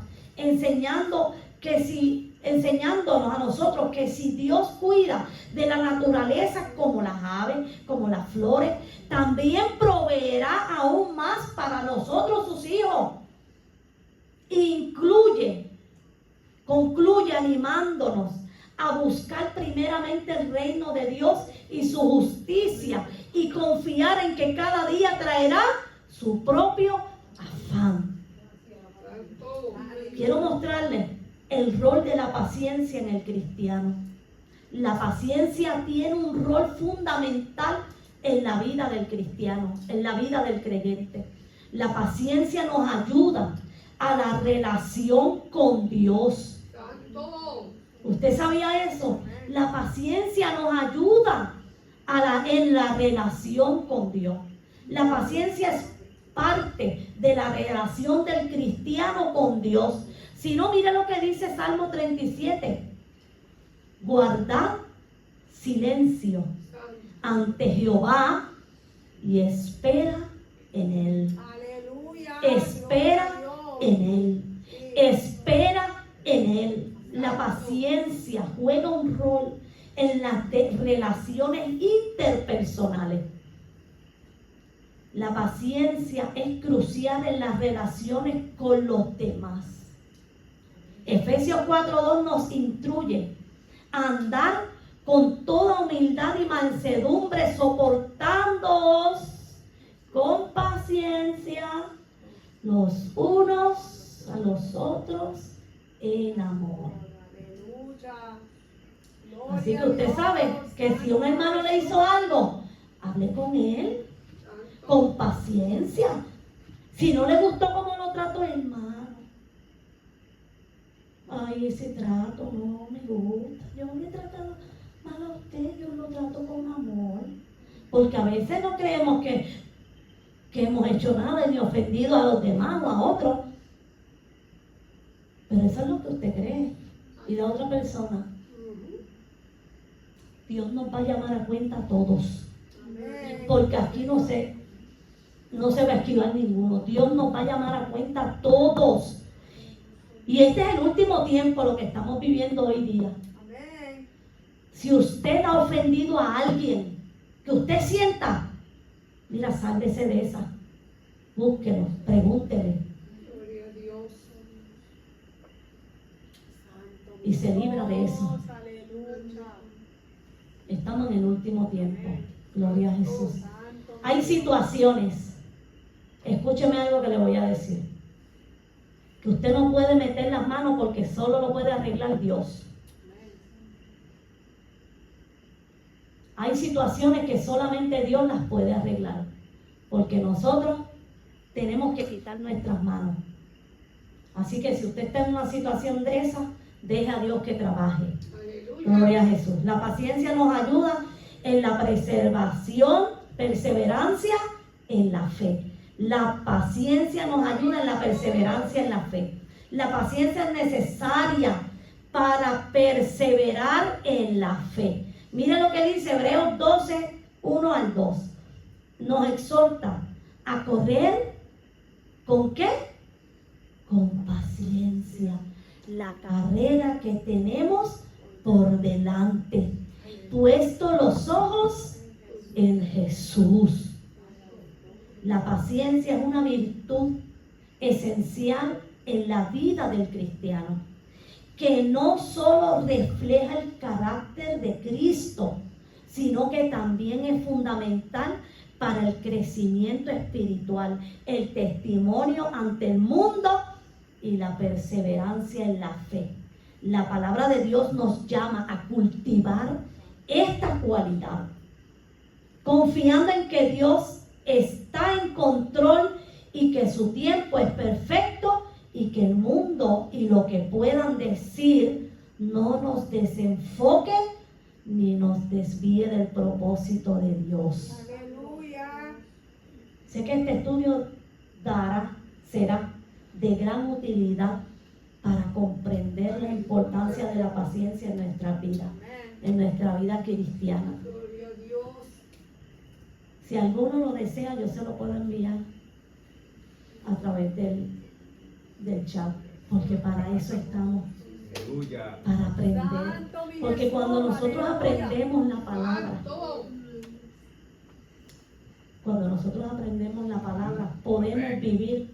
enseñándonos a nosotros que si Dios cuida de la naturaleza como las aves, como las flores, también proveerá aún más para nosotros sus hijos. Concluye animándonos a buscar primeramente el reino de Dios y su justicia y confiar en que cada día traerá su propio afán. Quiero mostrarles el rol de la paciencia en el cristiano. La paciencia tiene un rol fundamental en la vida del cristiano, en la vida del creyente. La paciencia nos ayuda a la relación con Dios. ¿Usted sabía eso? La paciencia nos ayuda en la relación con Dios. La paciencia es parte de la relación del cristiano con Dios. Si no, mire lo que dice Salmo 37. Guardad silencio ante Jehová y espera en Él. Aleluya. Espera gloria a Dios. en Él. Espera en Él. La paciencia juega un rol en las relaciones interpersonales. La paciencia es crucial en las relaciones con los demás. Efesios 4:2 nos instruye a andar con toda humildad y mansedumbre, soportándoos con paciencia los unos a los otros en amor. Aleluya. Así Gloria que a usted Dios. sabe que si un hermano le hizo algo, hable con él con paciencia. Si no le gustó cómo lo trató, hermano, ay, ese trato no me gusta, yo no le he tratado mal a usted, yo lo trato con amor, porque a veces no creemos que hemos hecho nada ni ofendido a los demás o a otros, pero eso es lo que usted cree. Y la otra persona, Dios nos va a llamar a cuenta a todos, Amén. porque aquí no se va a esquivar ninguno. Dios nos va a llamar a cuenta a todos. Y este es el último tiempo, lo que estamos viviendo hoy día. Amén. Si usted ha ofendido a alguien, que usted sienta, mira, sálvese de esa. Búsquelo, pregúntele. Gloria a Dios. Santo Y se libra de eso. Dios, aleluya. Estamos en el último tiempo. Gloria a Jesús. Santo Hay Dios. situaciones, escúcheme algo que le voy a decir, que usted no puede meter las manos porque solo lo puede arreglar Dios. Hay situaciones que solamente Dios las puede arreglar, porque nosotros tenemos que quitar nuestras manos. Así que si usted está en una situación de esa, deje a Dios que trabaje. Aleluya. Gloria a Jesús. La paciencia nos ayuda en la perseverancia en la fe. La paciencia nos ayuda en la perseverancia en la fe. La paciencia es necesaria para perseverar en la fe. Mire lo que dice Hebreos 12, 1 al 2. Nos exhorta a correr, ¿con qué? Con paciencia. La carrera que tenemos por delante. Puesto los ojos en Jesús. La paciencia es una virtud esencial en la vida del cristiano, que no solo refleja el carácter de Cristo, sino que también es fundamental para el crecimiento espiritual, el testimonio ante el mundo y la perseverancia en la fe. La palabra de Dios nos llama a cultivar esta cualidad, confiando en que Dios está en control y que su tiempo es perfecto y que el mundo y lo que puedan decir no nos desenfoque ni nos desvíe del propósito de Dios. Aleluya. Sé que este estudio será de gran utilidad para comprender la importancia de la paciencia en nuestra vida, Amén. en nuestra vida cristiana. Gloria a Dios. Si alguno lo desea, yo se lo puedo enviar a través del chat, porque para eso estamos, Aleluya. para aprender. Santo mi Porque Jesús, cuando nosotros aleluya. aprendemos la palabra, Santo. cuando nosotros aprendemos la palabra, podemos vivir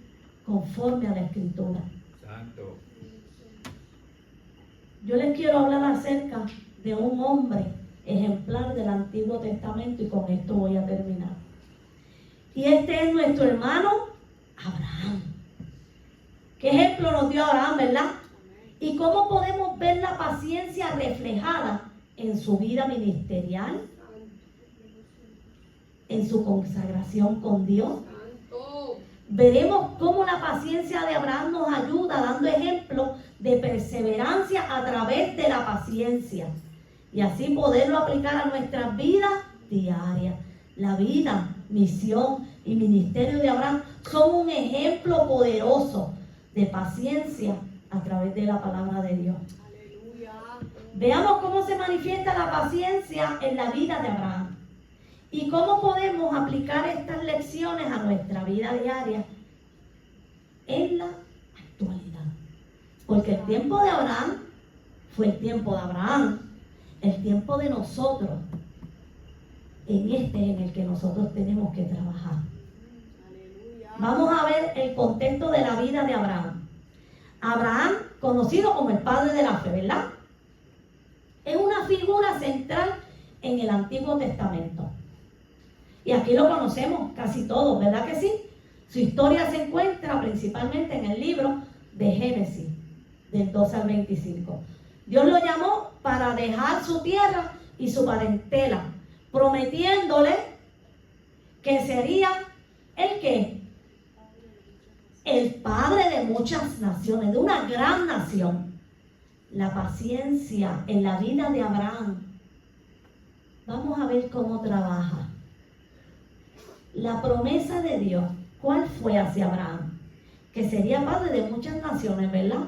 conforme a la Escritura. Santo. Yo les quiero hablar acerca de un hombre ejemplar del Antiguo Testamento y con esto voy a terminar. Y este es nuestro hermano Abraham. ¿Qué ejemplo nos dio Abraham, verdad? ¿Y cómo podemos ver la paciencia reflejada en su vida ministerial, en su consagración con Dios? Santo. Veremos cómo la paciencia de Abraham nos ayuda dando ejemplo de perseverancia a través de la paciencia y así poderlo aplicar a nuestras vidas diarias. La vida, misión y ministerio de Abraham son un ejemplo poderoso de paciencia a través de la palabra de Dios. Aleluya. Veamos cómo se manifiesta la paciencia en la vida de Abraham y cómo podemos aplicar estas lecciones a nuestra vida diaria en la actualidad. Porque el tiempo de Abraham fue el tiempo de Abraham, el tiempo de nosotros, en este en el que nosotros tenemos que trabajar. Aleluya. Vamos a ver el contexto de la vida de Abraham. Abraham, conocido como el padre de la fe, ¿verdad? Es una figura central en el Antiguo Testamento. Y aquí lo conocemos casi todos, ¿verdad que sí? Su historia se encuentra principalmente en el libro de Génesis, del 12 al 25. Dios lo llamó para dejar su tierra y su parentela, prometiéndole que sería el que el padre de muchas naciones, de una gran nación. La paciencia en la vida de Abraham. Vamos a ver cómo trabaja. La promesa de Dios, ¿cuál fue hacia Abraham? Que sería padre de muchas naciones, ¿verdad?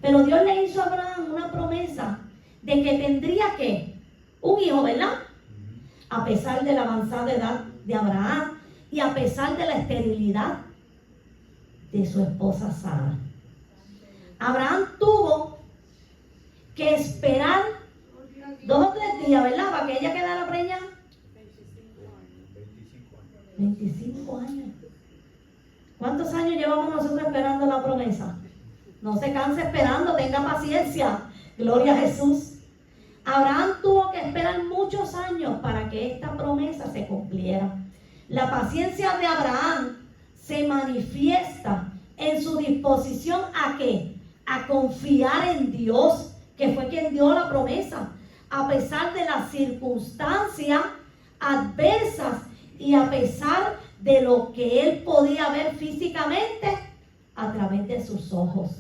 Pero Dios le hizo a Abraham una promesa de que tendría que un hijo, ¿verdad? A pesar de la avanzada edad de Abraham y a pesar de la esterilidad de su esposa Sara. Abraham tuvo que esperar el día, ¿verdad? Para que ella quedara preñada. 25 25 años. años. ¿Cuántos años llevamos nosotros esperando la promesa? No se canse esperando, tenga paciencia. Gloria a Jesús. Abraham tuvo que esperar muchos años para que esta promesa se cumpliera. La paciencia de Abraham se manifiesta en su disposición ¿a qué? A confiar en Dios, que fue quien dio la promesa, a pesar de las circunstancias adversas y a pesar de lo que él podía ver físicamente a través de sus ojos.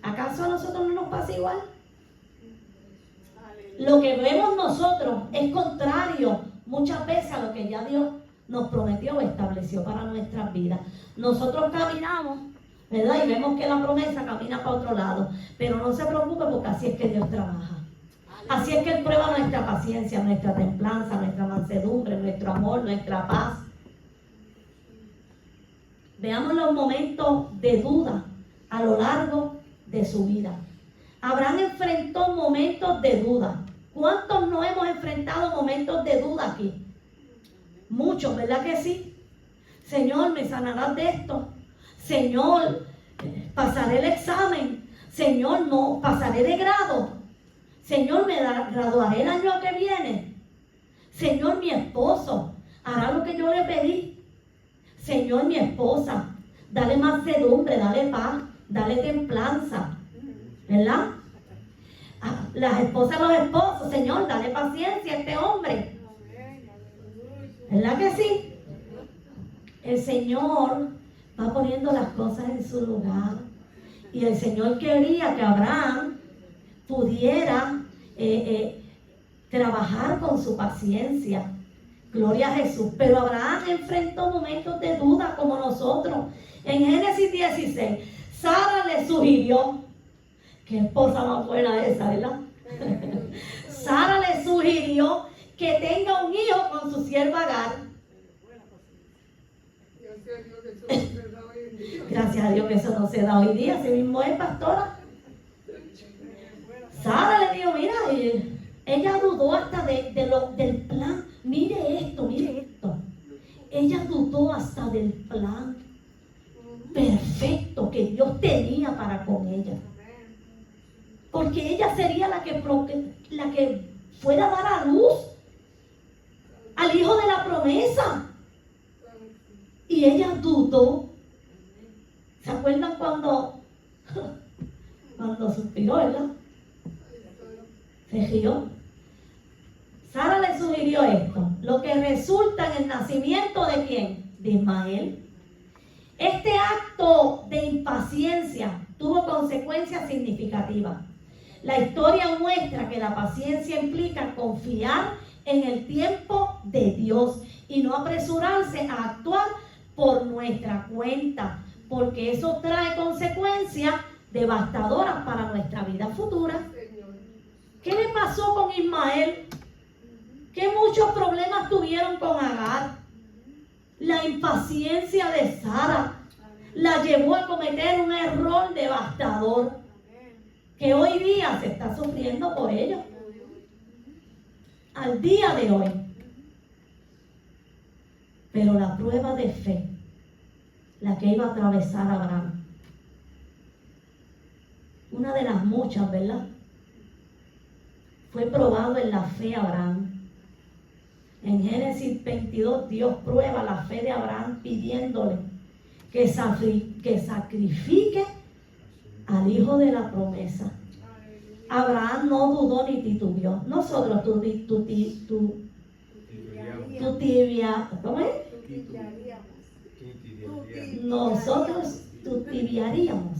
¿Acaso a nosotros no nos pasa igual? Lo que vemos nosotros es contrario muchas veces a lo que ya Dios nos prometió o estableció para nuestras vidas. Nosotros caminamos, ¿verdad? Y vemos que la promesa camina para otro lado. Pero no se preocupe porque así es que Dios trabaja. Así es que Él prueba nuestra paciencia, nuestra templanza, nuestra mansedumbre, nuestro amor, nuestra paz. Veamos los momentos de duda a lo largo de su vida. Abraham enfrentó momentos de duda. ¿Cuántos no hemos enfrentado momentos de duda aquí? Muchos, ¿verdad que sí? Señor, ¿me sanarás de esto? Señor, pasaré el examen. Señor, no, pasaré de grado. Señor, me graduaré el año que viene. Señor, mi esposo hará lo que yo le pedí. Señor, mi esposa, dale mansedumbre, dale paz, dale templanza. ¿Verdad? Las esposas, los esposos, Señor, dale paciencia a este hombre. ¿Verdad que sí? El Señor va poniendo las cosas en su lugar. Y el Señor quería que Abraham pudiera trabajar con su paciencia. Gloria a Jesús. Pero Abraham enfrentó momentos de duda como nosotros. En Génesis 16, Sara le sugirió, qué esposa más buena esa, ¿verdad? Sara le sugirió que tenga un hijo con su sierva Agar. Gracias a Dios que eso no se da hoy día. Así mismo es, pastora. Sara le dijo, mira, ella dudó hasta del plan. Mire esto. Ella dudó hasta del plan perfecto que Dios tenía para con ella. Porque ella sería la que fuera a dar a luz al hijo de la promesa. Y ella dudó. ¿Se acuerdan cuando suspiró, verdad? Se rió. Sara le sugirió esto, lo que resulta en el nacimiento de ¿quién? De Ismael. Este acto de impaciencia tuvo consecuencias significativas. La historia muestra que la paciencia implica confiar en el tiempo de Dios y no apresurarse a actuar por nuestra cuenta, porque eso trae consecuencias devastadoras para nuestra vida futura. ¿Qué le pasó con Ismael? Que muchos problemas tuvieron con Agar. La impaciencia de Sara la llevó a cometer un error devastador que hoy día se está sufriendo por ello. Al día de hoy. Pero la prueba de fe, la que iba a atravesar Abraham, una de las muchas, ¿verdad? Fue probado en la fe Abraham. En Génesis 22, Dios prueba la fe de Abraham pidiéndole que sacrifique al hijo de la promesa. Abraham no dudó ni titubeó. Nosotros ¿cómo es? Nosotros titubearíamos.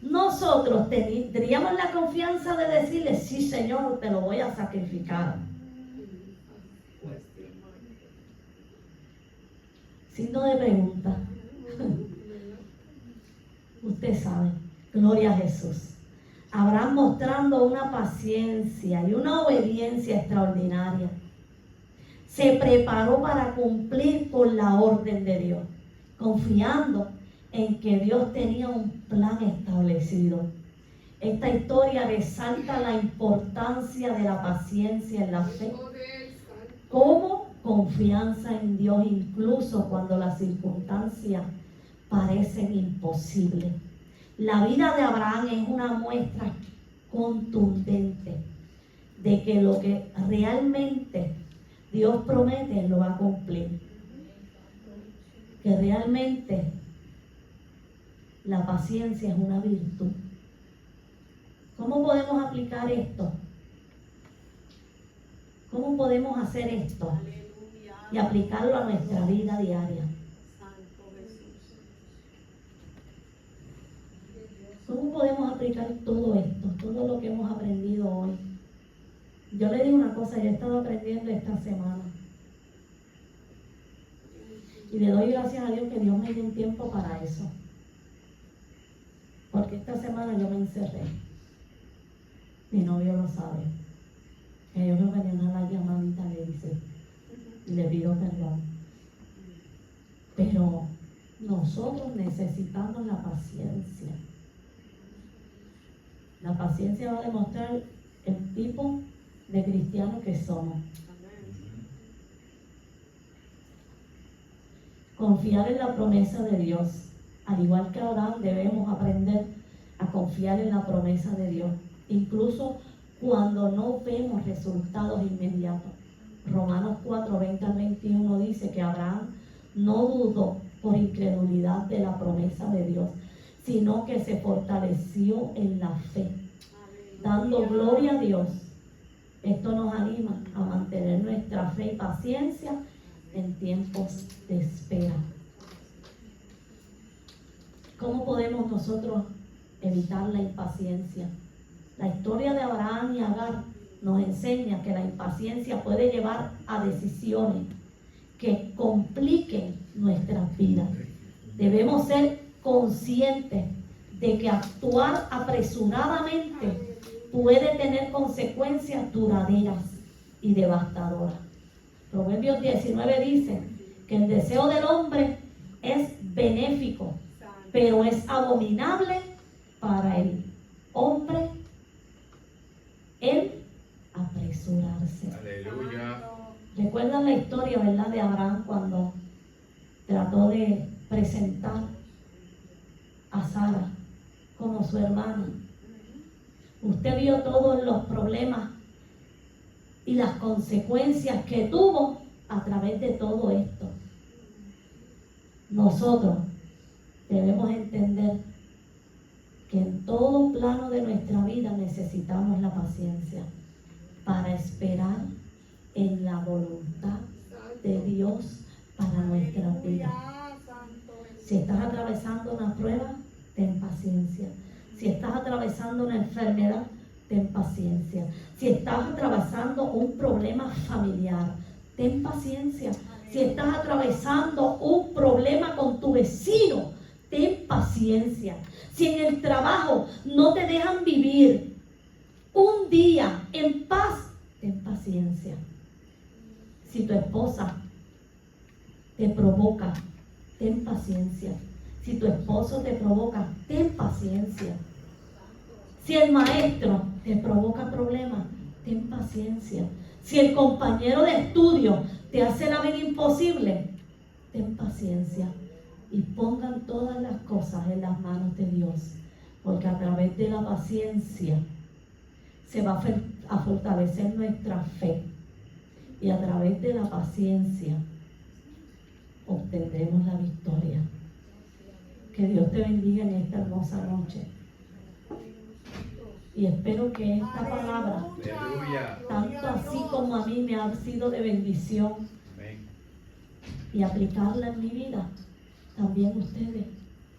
Nosotros tendríamos la confianza de decirle, sí, Señor, te lo voy a sacrificar. Signo de pregunta. Usted sabe, gloria a Jesús. Abraham mostrando una paciencia y una obediencia extraordinaria. Se preparó para cumplir con la orden de Dios, confiando en que Dios tenía un plan establecido. Esta historia resalta la importancia de la paciencia en la fe, como confianza en Dios incluso cuando las circunstancias parecen imposibles. La vida de Abraham es una muestra contundente de que lo que realmente Dios promete lo va a cumplir. Que realmente la paciencia es una virtud. ¿Cómo podemos aplicar esto? ¿Cómo podemos hacer esto Aleluya. y aplicarlo a nuestra vida diaria? Santo Jesús. ¿Cómo podemos aplicar todo esto, todo lo que hemos aprendido hoy? Yo le digo una cosa, yo he estado aprendiendo esta semana. Y le doy gracias a Dios que Dios me dio un tiempo para eso. Porque esta semana yo me encerré. Mi novio lo sabe. Que yo creo que ni una llamadita le hice. Y le pido perdón. Pero nosotros necesitamos la paciencia. La paciencia va a demostrar el tipo de cristiano que somos. Confiar en la promesa de Dios. Al igual que Abraham, debemos aprender a confiar en la promesa de Dios, incluso cuando no vemos resultados inmediatos. Romanos 4, 20 al 21 dice que Abraham no dudó por incredulidad de la promesa de Dios, sino que se fortaleció en la fe, dando gloria a Dios. Esto nos anima a mantener nuestra fe y paciencia en tiempos de espera. ¿Cómo podemos nosotros evitar la impaciencia? La historia de Abraham y Agar nos enseña que la impaciencia puede llevar a decisiones que compliquen nuestras vidas. Debemos ser conscientes de que actuar apresuradamente puede tener consecuencias duraderas y devastadoras. Proverbios 19 dice que el deseo del hombre es benéfico, pero es abominable para el hombre el apresurarse. Aleluya. ¿Recuerdan la historia, verdad, de Abraham cuando trató de presentar a Sara como su hermana? Usted vio todos los problemas y las consecuencias que tuvo a través de todo esto. Nosotros debemos entender que en todo plano de nuestra vida necesitamos la paciencia para esperar en la voluntad de Dios para nuestra vida. Si estás atravesando una prueba, ten paciencia. Si estás atravesando una enfermedad, ten paciencia. Si estás atravesando un problema familiar, ten paciencia. Si estás atravesando un problema con tu vecino, ten paciencia. Si en el trabajo no te dejan vivir un día en paz, ten paciencia. Si tu esposa te provoca, ten paciencia. Si tu esposo te provoca, ten paciencia. Si el maestro te provoca problemas, ten paciencia. Si el compañero de estudio te hace la vida imposible, ten paciencia. Y pongan todas las cosas en las manos de Dios, porque a través de la paciencia se va a fortalecer nuestra fe, y a través de la paciencia obtendremos la victoria. Que Dios te bendiga en esta hermosa noche. Y espero que esta palabra, Aleluya. tanto así como a mí me ha sido de bendición, Amén. y aplicarla en mi vida, también ustedes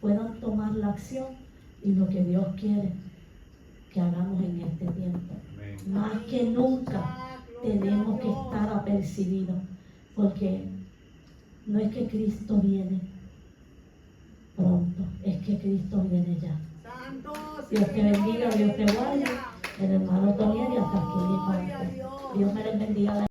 puedan tomar la acción y lo que Dios quiere que hagamos en este tiempo. Amén. Más que nunca tenemos que estar apercibidos, porque no es que Cristo viene pronto, es que Cristo viene ya. Dios te bendiga, Dios te guarde. El hermano Toniel, y hasta aquí mi parte. Dios me les bendiga.